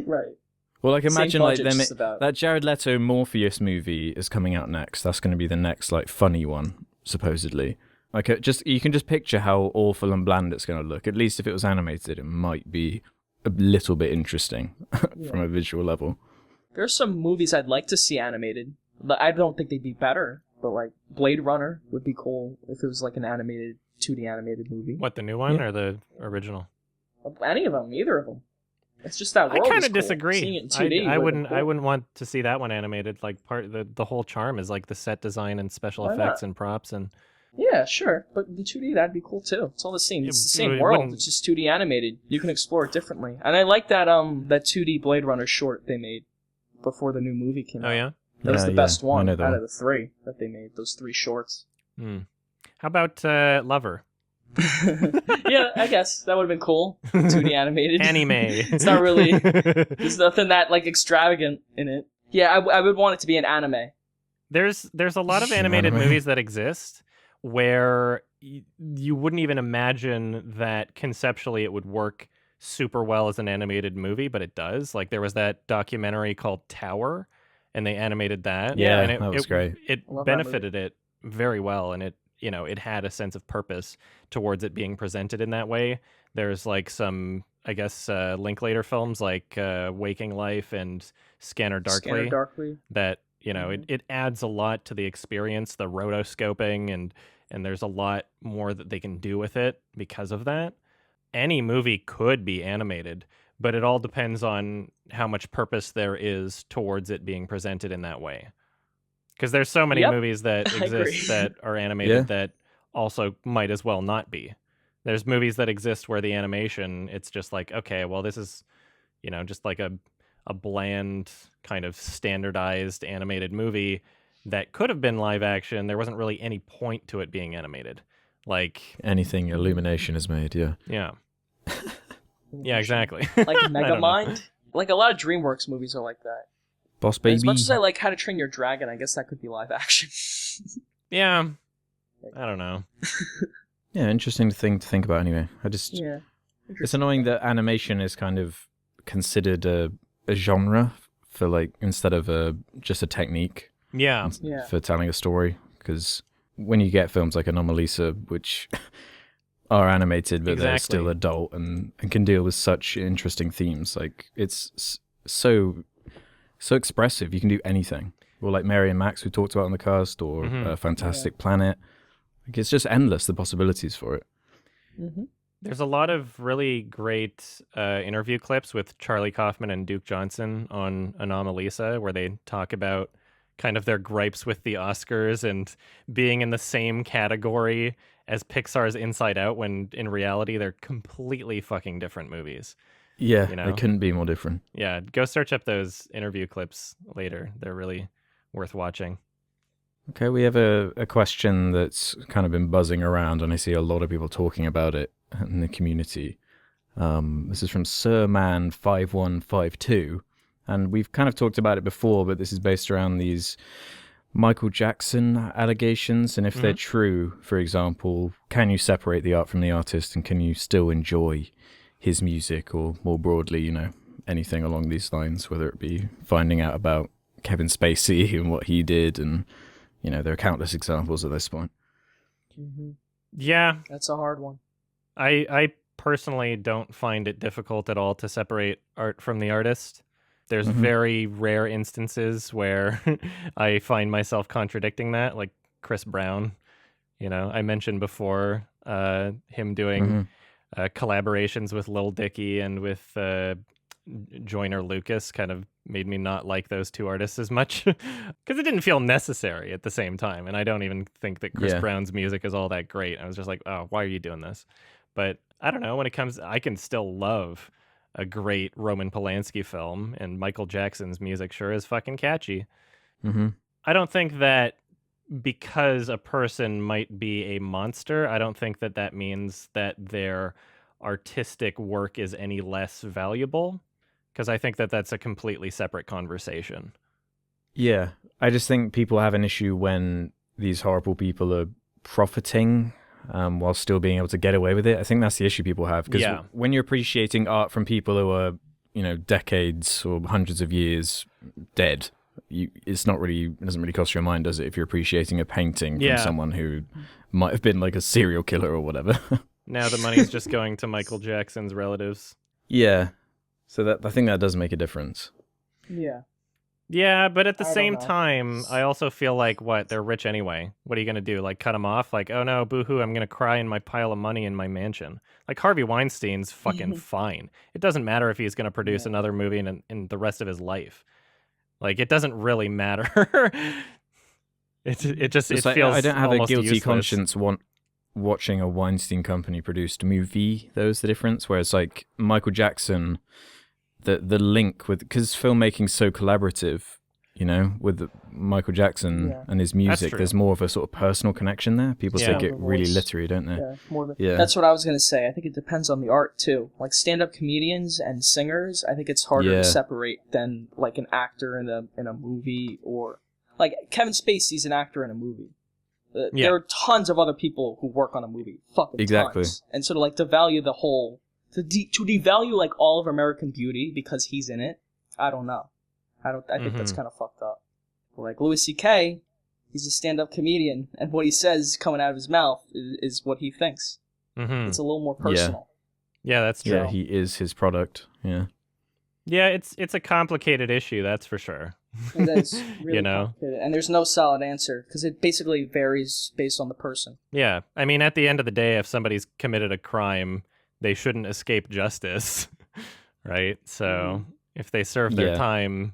Right. Well, like imagine like them about. that Jared Leto Morpheus movie is coming out next. That's going to be the next like funny one supposedly. Like you can just picture how awful and bland it's going to look. At least if it was animated, it might be a little bit interesting from a visual level. There's some movies I'd like to see animated. I don't think they'd be better, but like Blade Runner would be cool if it was like an animated 2D animated movie. What, the new one or the original? Any of them, either of them. It's just that world. I kind of of disagree. Seeing it in 2D I wouldn't want to see that one animated. Like the whole charm is like the set design and special effects and props and. Yeah, sure, but the 2D, that'd be cool too. It's all the same. It's the same world. It's just 2D animated. You can explore it differently. And I like that 2D Blade Runner short they made before the new movie came out. Oh yeah, that was the best one out that of the three that they made. Those 3 shorts. How about Lover? Yeah, I guess that would have been cool. 2D animated. Anime. It's not really. There's nothing that like extravagant in it. Yeah, I would want it to be an anime. There's a lot of animated movies that exist where you wouldn't even imagine that conceptually it would work super well as an animated movie, but it does. Like there was that documentary called Tower, and they animated that. Yeah, and that was great. It benefited it very well, and it had a sense of purpose towards it being presented in that way. There's like some, I guess, Linklater films like Waking Life and Scanner Darkly. That it adds a lot to the experience, the rotoscoping, and there's a lot more that they can do with it because of that. Any movie could be animated, but it all depends on how much purpose there is towards it being presented in that way. Because there's so many movies that exist that are animated that also might as well not be. There's movies that exist where the animation, it's just like, okay, well, this is, just like a bland kind of standardized animated movie that could have been live action. There wasn't really any point to it being animated. Like anything Illumination has made, yeah. Yeah, exactly. Like Megamind. Like a lot of DreamWorks movies are like that. Boss Baby. As much as I like How to Train Your Dragon, I guess that could be live action. Yeah, I don't know. Yeah, interesting thing to think about anyway. It's annoying that animation is kind of considered a genre for like instead of just a technique. Yeah. For telling a story, because when you get films like Anomalisa, which are animated but they're still adult and can deal with such interesting themes, like it's so expressive. You can do anything. Or like Mary and Max we talked about on the cast, or Fantastic Planet. Like it's just endless, the possibilities for it. There's a lot of really great interview clips with Charlie Kaufman and Duke Johnson on Anomalisa, where they talk about kind of their gripes with the Oscars and being in the same category as Pixar's Inside Out, when in reality they're completely fucking different movies. Yeah, You know? they couldn't be more different. Yeah, go search up those interview clips later. They're really worth watching. Okay, we have a question that's kind of been buzzing around, and I see a lot of people talking about it in the community. This is from Sirman5152, and we've kind of talked about it before, but this is based around these Michael Jackson allegations, and if they're true, for example, can you separate the art from the artist, and can you still enjoy his music, or more broadly, you know, anything along these lines, whether it be finding out about Kevin Spacey and what he did, and you know, there are countless examples at this point. Mm-hmm. Yeah. That's a hard one. I personally don't find it difficult at all to separate art from the artist. There's very rare instances where I find myself contradicting that, like Chris Brown. You know, I mentioned before him doing collaborations with Lil Dicky and with Joyner Lucas kind of made me not like those two artists as much because it didn't feel necessary at the same time. And I don't even think that Chris Brown's music is all that great. I was just like, oh, why are you doing this? But I don't know, when it comes, I can still love a great Roman Polanski film, and Michael Jackson's music sure is fucking catchy. I don't think that because a person might be a monster, I don't think that that means that their artistic work is any less valuable, because I think that that's a completely separate conversation. Yeah, I just think people have an issue when these horrible people are profiting while still being able to get away with it. I think that's the issue people have, because when you're appreciating art from people who are, you know, decades or hundreds of years dead, it doesn't really cross your mind, does it, if you're appreciating a painting from someone who might have been like a serial killer or whatever. Now the money's just going to Michael Jackson's relatives. Yeah. So that I think that does make a difference. Yeah. Yeah, but at the same time, I also feel like, they're rich anyway. What are you going to do? Like, cut them off? Like, oh no, boo-hoo, I'm going to cry in my pile of money in my mansion. Like, Harvey Weinstein's fucking fine. It doesn't matter if he's going to produce another movie in the rest of his life. Like, it doesn't really matter. it feels I don't have a guilty useless. conscience watching a Weinstein Company produced movie. Those the difference. Whereas like Michael Jackson, the link with, because filmmaking's so collaborative, you know, with Michael Jackson and his music, there's more of a sort of personal connection there. People take it really literally, don't they? That's what I was gonna say. I think it depends on the art too. Like stand-up comedians and singers, I think it's harder to separate than like an actor in a movie, or like Kevin Spacey's an actor in a movie. There are tons of other people who work on a movie. Fucking tons. And so to like devalue the whole, to devalue like all of American Beauty because he's in it, I don't know. I think that's kind of fucked up. Like Louis C.K., he's a stand-up comedian, and what he says coming out of his mouth is what he thinks. It's a little more personal. Yeah, that's true. Yeah, he is his product. Yeah. Yeah, it's a complicated issue, that's for sure. It is really complicated, and there's no solid answer because it basically varies based on the person. Yeah, I mean, at the end of the day, if somebody's committed a crime, they shouldn't escape justice, right? So if they serve their time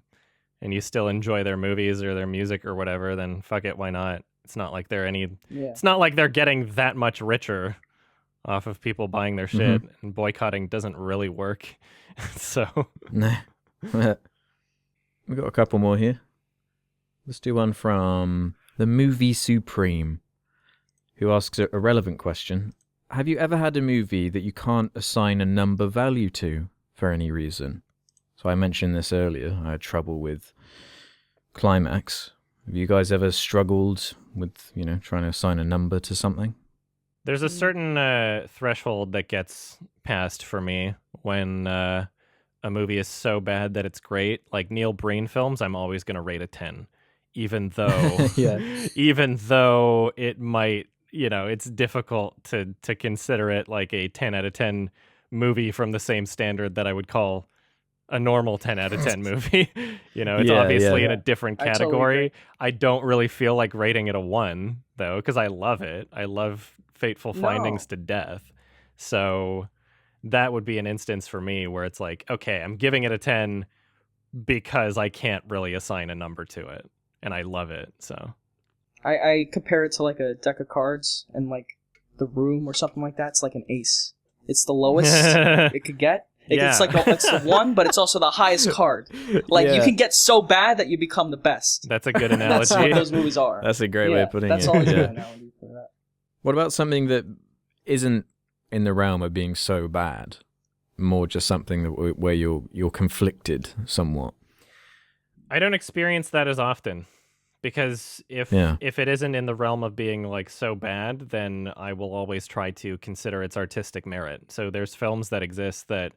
and you still enjoy their movies or their music or whatever, then fuck it, why not? It's not like it's not like they're getting that much richer off of people buying their shit, and boycotting doesn't really work. So nah. We've got a couple more here. Let's do one from the Movie Supreme, who asks a relevant question. Have you ever had a movie that you can't assign a number value to for any reason? So I mentioned this earlier. I had trouble with Climax. Have you guys ever struggled with, trying to assign a number to something? There's a certain threshold that gets passed for me when a movie is so bad that it's great. Like Neil Breen films, I'm always going to rate a 10, even though even though it might, it's difficult to consider it like a 10 out of 10 movie from the same standard that I would call a normal 10 out of 10 movie. It's obviously in a different category. I don't really feel like rating it a 1 though, because I love it. I love Fateful Findings to death. So that would be an instance for me where it's like, okay, I'm giving it a 10 because I can't really assign a number to it, and I love it. So I compare it to like a deck of cards, and like The Room or something like that. It's like an ace. It's the lowest it could get. It's like it's the one, but it's also the highest card. Like you can get so bad that you become the best. That's a good analogy. That's what those movies are. That's a great way of putting that's it. That's all a good analogy for that. What about something that isn't in the realm of being so bad? More just something that where you're conflicted somewhat. I don't experience that as often. Because if it isn't in the realm of being like so bad, then I will always try to consider its artistic merit. So there's films that exist that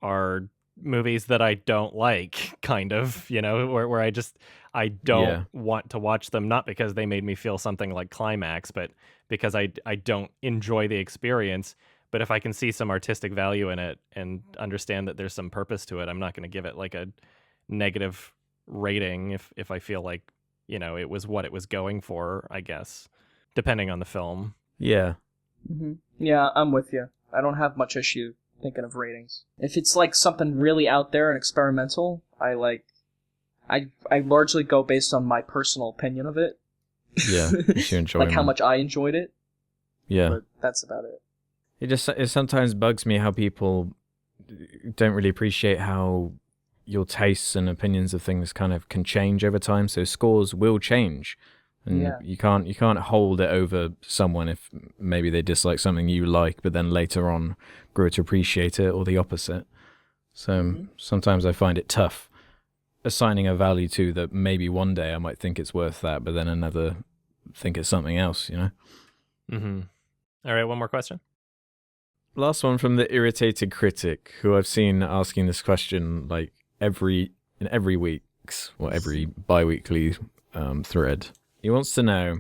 are movies that I don't like, kind of, where I don't want to watch them, not because they made me feel something like Climax, but because I don't enjoy the experience. But if I can see some artistic value in it and understand that there's some purpose to it, I'm not going to give it like a negative rating if I feel like it was what it was going for, I guess, depending on the film. Yeah. Mm-hmm. Yeah, I'm with you. I don't have much issue thinking of ratings. If it's like something really out there and experimental, I largely go based on my personal opinion of it. Yeah, you enjoy like how much I enjoyed it. Yeah. But that's about it. It sometimes bugs me how people don't really appreciate how your tastes and opinions of things kind of can change over time. So scores will change, and you can't hold it over someone if maybe they dislike something you like, but then later on grow to appreciate it, or the opposite. So sometimes I find it tough assigning a value to that. Maybe one day I might think it's worth that, but then another think it's something else. Mm-hmm. All right, one more question. Last one from the Irritated Critic, who I've seen asking this question like every week's or every bi-weekly thread. He wants to know,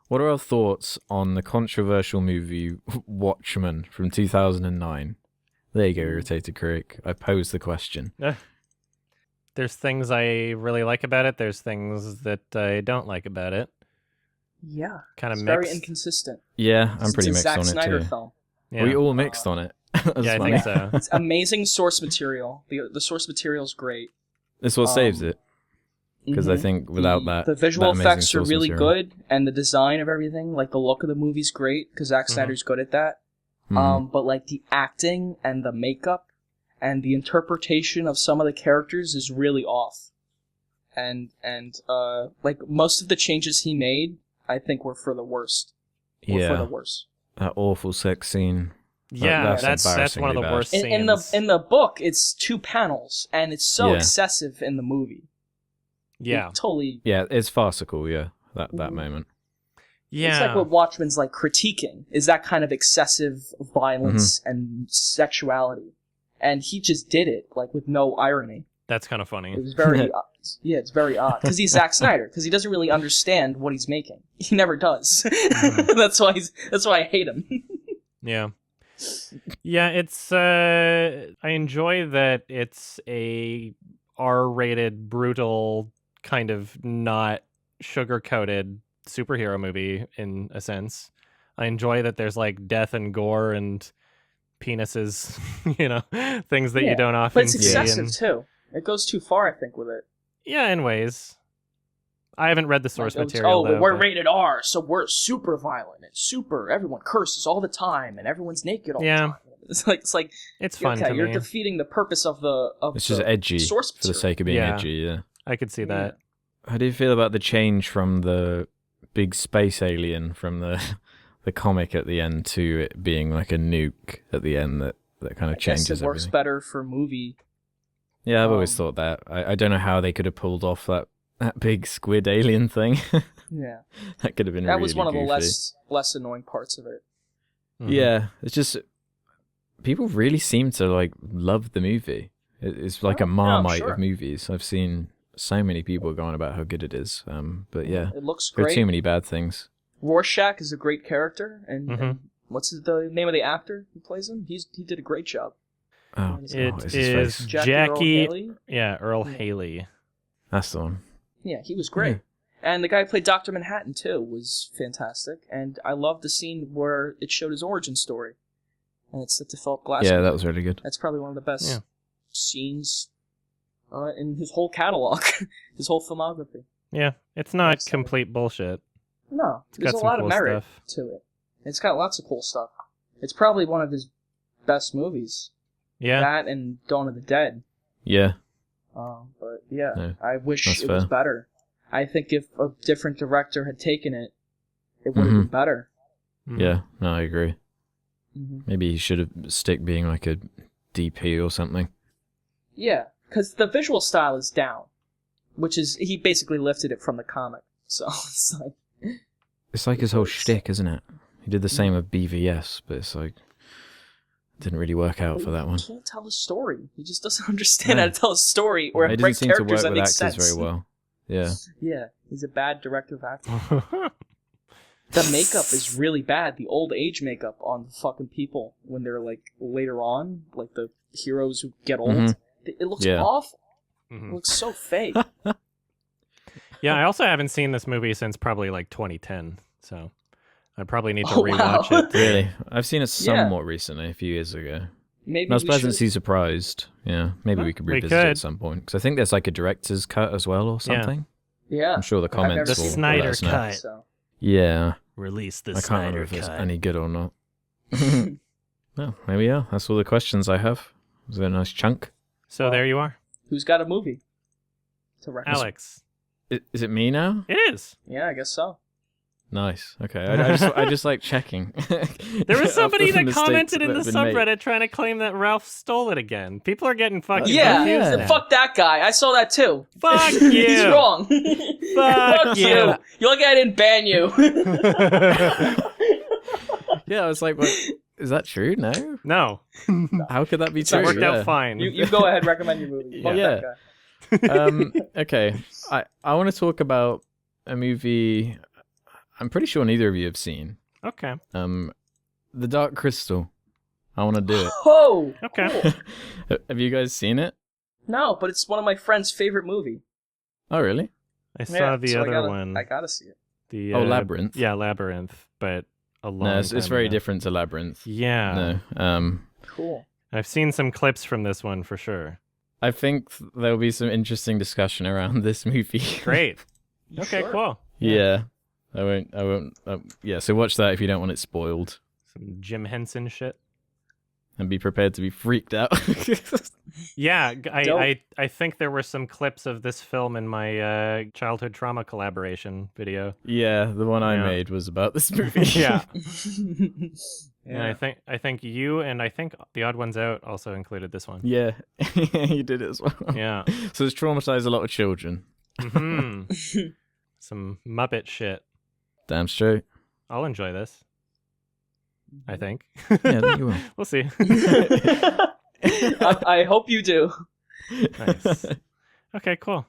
what are our thoughts on the controversial movie Watchmen from 2009? There you go, Irritated Critic. I posed the question. There's things I really like about it. There's things that I don't like about it. Yeah. Kind of mixed. Very inconsistent. Yeah, I'm pretty mixed on it too. It's a Zack Snyder film. Yeah. We all mixed on it. Yeah, I think so. It's amazing source material. The source material is great. That's what saves it. Because I think without the visual effects are really good, and the design of everything, like the look of the movie's great, because Zack Snyder's good at that. But like the acting and the makeup and the interpretation of some of the characters is really off. And like most of the changes he made, I think were for the worst. For the worst. That awful sex scene. Yeah, that's one of the worst scenes. In the book, it's 2 panels, and it's so excessive in the movie. Yeah. Totally. Yeah, it's farcical, that moment. Yeah. It's like what Watchmen's like critiquing, is that kind of excessive violence and sexuality. And he just did it, like, with no irony. That's kind of funny. It was very, it's very odd. Because he's Zack Snyder, because he doesn't really understand what he's making. He never does. That's why I hate him. Yeah. Yeah, it's, I enjoy that it's a R-rated, brutal, kind of not sugar-coated superhero movie, in a sense. I enjoy that there's, like, death and gore and penises, things that you don't often see. But it's excessive, too. It goes too far, I think, with it. Yeah, in ways. I haven't read the source material, though. We're rated R, so we're super violent and everyone curses all the time and everyone's naked all the time. It's like it's fun to you're me. defeating the purpose of the it's just edgy source material. For the sake of being edgy. I could see that. How do you feel about the change from the big space alien from the comic at the end to it being like a nuke at the end that kind of changes everything? It works better for movie. Yeah, I've always thought that. I don't know how they could have pulled off that big squid alien thing. Yeah. That could have been that really was one goofy. Of the less annoying parts of it. Mm-hmm. Yeah, it's just people really seem to like love the movie. It's like a Marmite of movies. I've seen so many people going about how good it is. But yeah, it looks there great. are too many bad things. Rorschach is a great character, and what's the name of the actor who plays him? He did a great job. Oh, it is Jackie. Earl Haley. That's the one. Yeah, he was great. And the guy who played Dr. Manhattan, too, was fantastic. And I loved the scene where it showed his origin story. and it's the Philip Glass. Yeah, movie. that was really good. That's probably one of the best scenes in his whole catalog, his whole filmography. Yeah, it's not complete bullshit. No, It's there's got a some lot cool of merit stuff. to it. It's got lots of cool stuff. It's probably one of his best movies. Yeah. That and Dawn of the Dead. Yeah. But yeah, No, I wish that's it was fair. better. I think if a different director had taken it, it would have been better. Yeah, no, I agree. Mm-hmm. Maybe he should have stick being like a DP or something. Yeah, because the visual style is down, which is he basically lifted it from the comic. So It's like his whole shtick, isn't it? He did the same with BVS, but it's like didn't really work out for that one. He can't tell a story. He just doesn't understand how to tell a story or He write doesn't seem to characters work that with make actors sense. very well. Yeah. Yeah, he's a bad director of acting. The makeup is really bad. The old age makeup on the fucking people when they're like later on, like the heroes who get old. It looks awful. It looks so fake. Yeah, I also haven't seen this movie since probably like 2010, so I probably need to rewatch it. Really? I've seen it somewhat recently, a few years ago. Maybe I was we pleasantly should. surprised. Yeah, maybe we could revisit it at some point. Because I think there's like a director's cut as well or something. Yeah. I'm sure the comments The will Snyder let us know. cut. So. Yeah. Release the I can't Snyder remember if it's cut. any good or not. Well, there we are. That's all the questions I have. Was that a nice chunk? So there you are. Who's got a movie to recommend? Alex. Is it me now? It is. Yeah, I guess so. Nice. Okay. I just like checking. There was somebody After the that mistakes commented in that the have been made. subreddit trying to claim that Ralph stole it again. People are getting fucking Yeah, confused now. fuck that guy. I saw that too. Fuck you. He's wrong. Fuck you. you. You look at it and ban you. Yeah, I was like, what? Is that true? No? No. How could that be It true? worked out fine. You go ahead, recommend your movie. Fuck Yeah. that guy. Okay. I want to talk about a movie I'm pretty sure neither of you have seen. Okay. The Dark Crystal. I want to do it. Oh! Okay. Cool. Have you guys seen it? No, but it's one of my friend's favorite movie. Oh, really? I saw the so other one. I gotta see it. The Labyrinth. Yeah, Labyrinth, but a long No, it's time very ago. different to Labyrinth. Yeah. No. Cool. I've seen some clips from this one for sure. I think there'll be some interesting discussion around this movie. Great. Okay, Sure. cool. Yeah. I won't. Yeah, so watch that if you don't want it spoiled. Some Jim Henson shit. And be prepared to be freaked out. Yeah, Dope. I think there were some clips of this film in my childhood trauma collaboration video. Yeah, the one I Yeah. made was about this movie. Yeah. Yeah. And I think you and I think The Odd Ones Out also included this one. Yeah, you did it as well. Yeah. So it's traumatized a lot of children. hmm Some Muppet shit. Damn straight. I'll enjoy this. I think. Yeah, I think you will. We'll see. I hope you do. Nice. Okay, cool.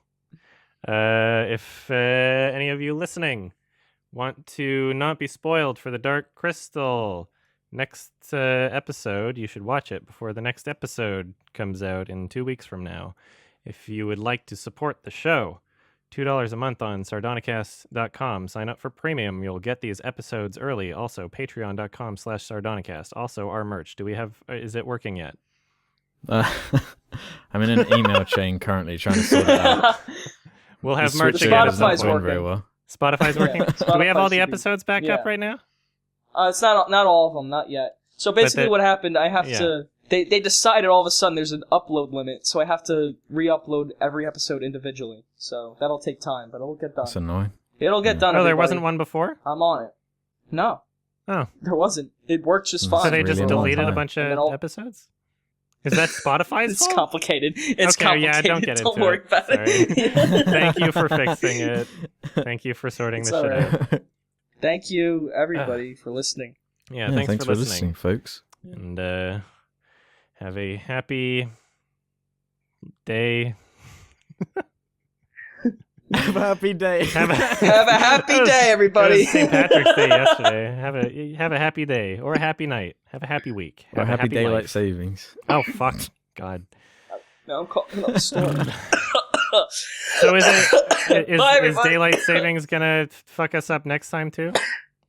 If any of you listening want to not be spoiled for The Dark Crystal, next episode, you should watch it before the next episode comes out in 2 weeks from now. If you would like to support the show, $2 a month on Sardonicast.com. Sign up for premium. You'll get these episodes early. Also, patreon.com/Sardonicast. Also, our merch. Is it working yet? I'm in an email chain currently trying to sort it out. We'll have The merch switching again. is not Spotify's going working. very well. Spotify's working? Yeah, Do we have all Spotify the should be- episodes back up right now? It's not all of them, not yet. So basically, what happened? I have to. They decided all of a sudden there's an upload limit, so I have to re-upload every episode individually. So that'll take time, but it'll get done. That's annoying. It'll get done. Oh, there everybody. wasn't one before? I'm on it. No, Oh. there wasn't. It worked just fine. So they really just a long deleted a time. bunch And then of all- episodes? Is that Spotify's It's fault? complicated. It's Okay, complicated. yeah, don't get into worry it. about it. Thank you for fixing it. Thank you for sorting It's the shit alright. out. Thank you, everybody, for listening. Yeah, Yeah, thanks for listening. folks. And have a happy day. Have a happy day. Have a happy day, It everybody. was St. Patrick's Day yesterday. Have a happy day or a happy night. Have a happy week. Or Have a happy daylight life. savings. Oh fuck, God. No, I'm calling up the storm. So is Bye, is everybody. daylight savings gonna fuck us up next time too?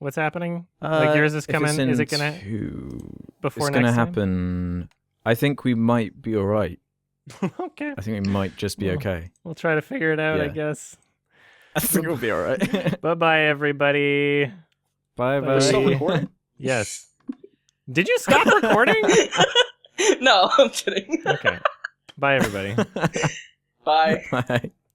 What's happening? Like yours is coming. Is it gonna before It's next gonna time? happen. I think we might be all right. Okay. I think we might just be okay. We'll try to figure it out, I Yeah. guess. I think we'll be all right. Bye-bye, everybody. Bye We're still bye. recording? Yes. Did you stop recording? No, I'm kidding. Okay. Bye, everybody. Bye. Bye.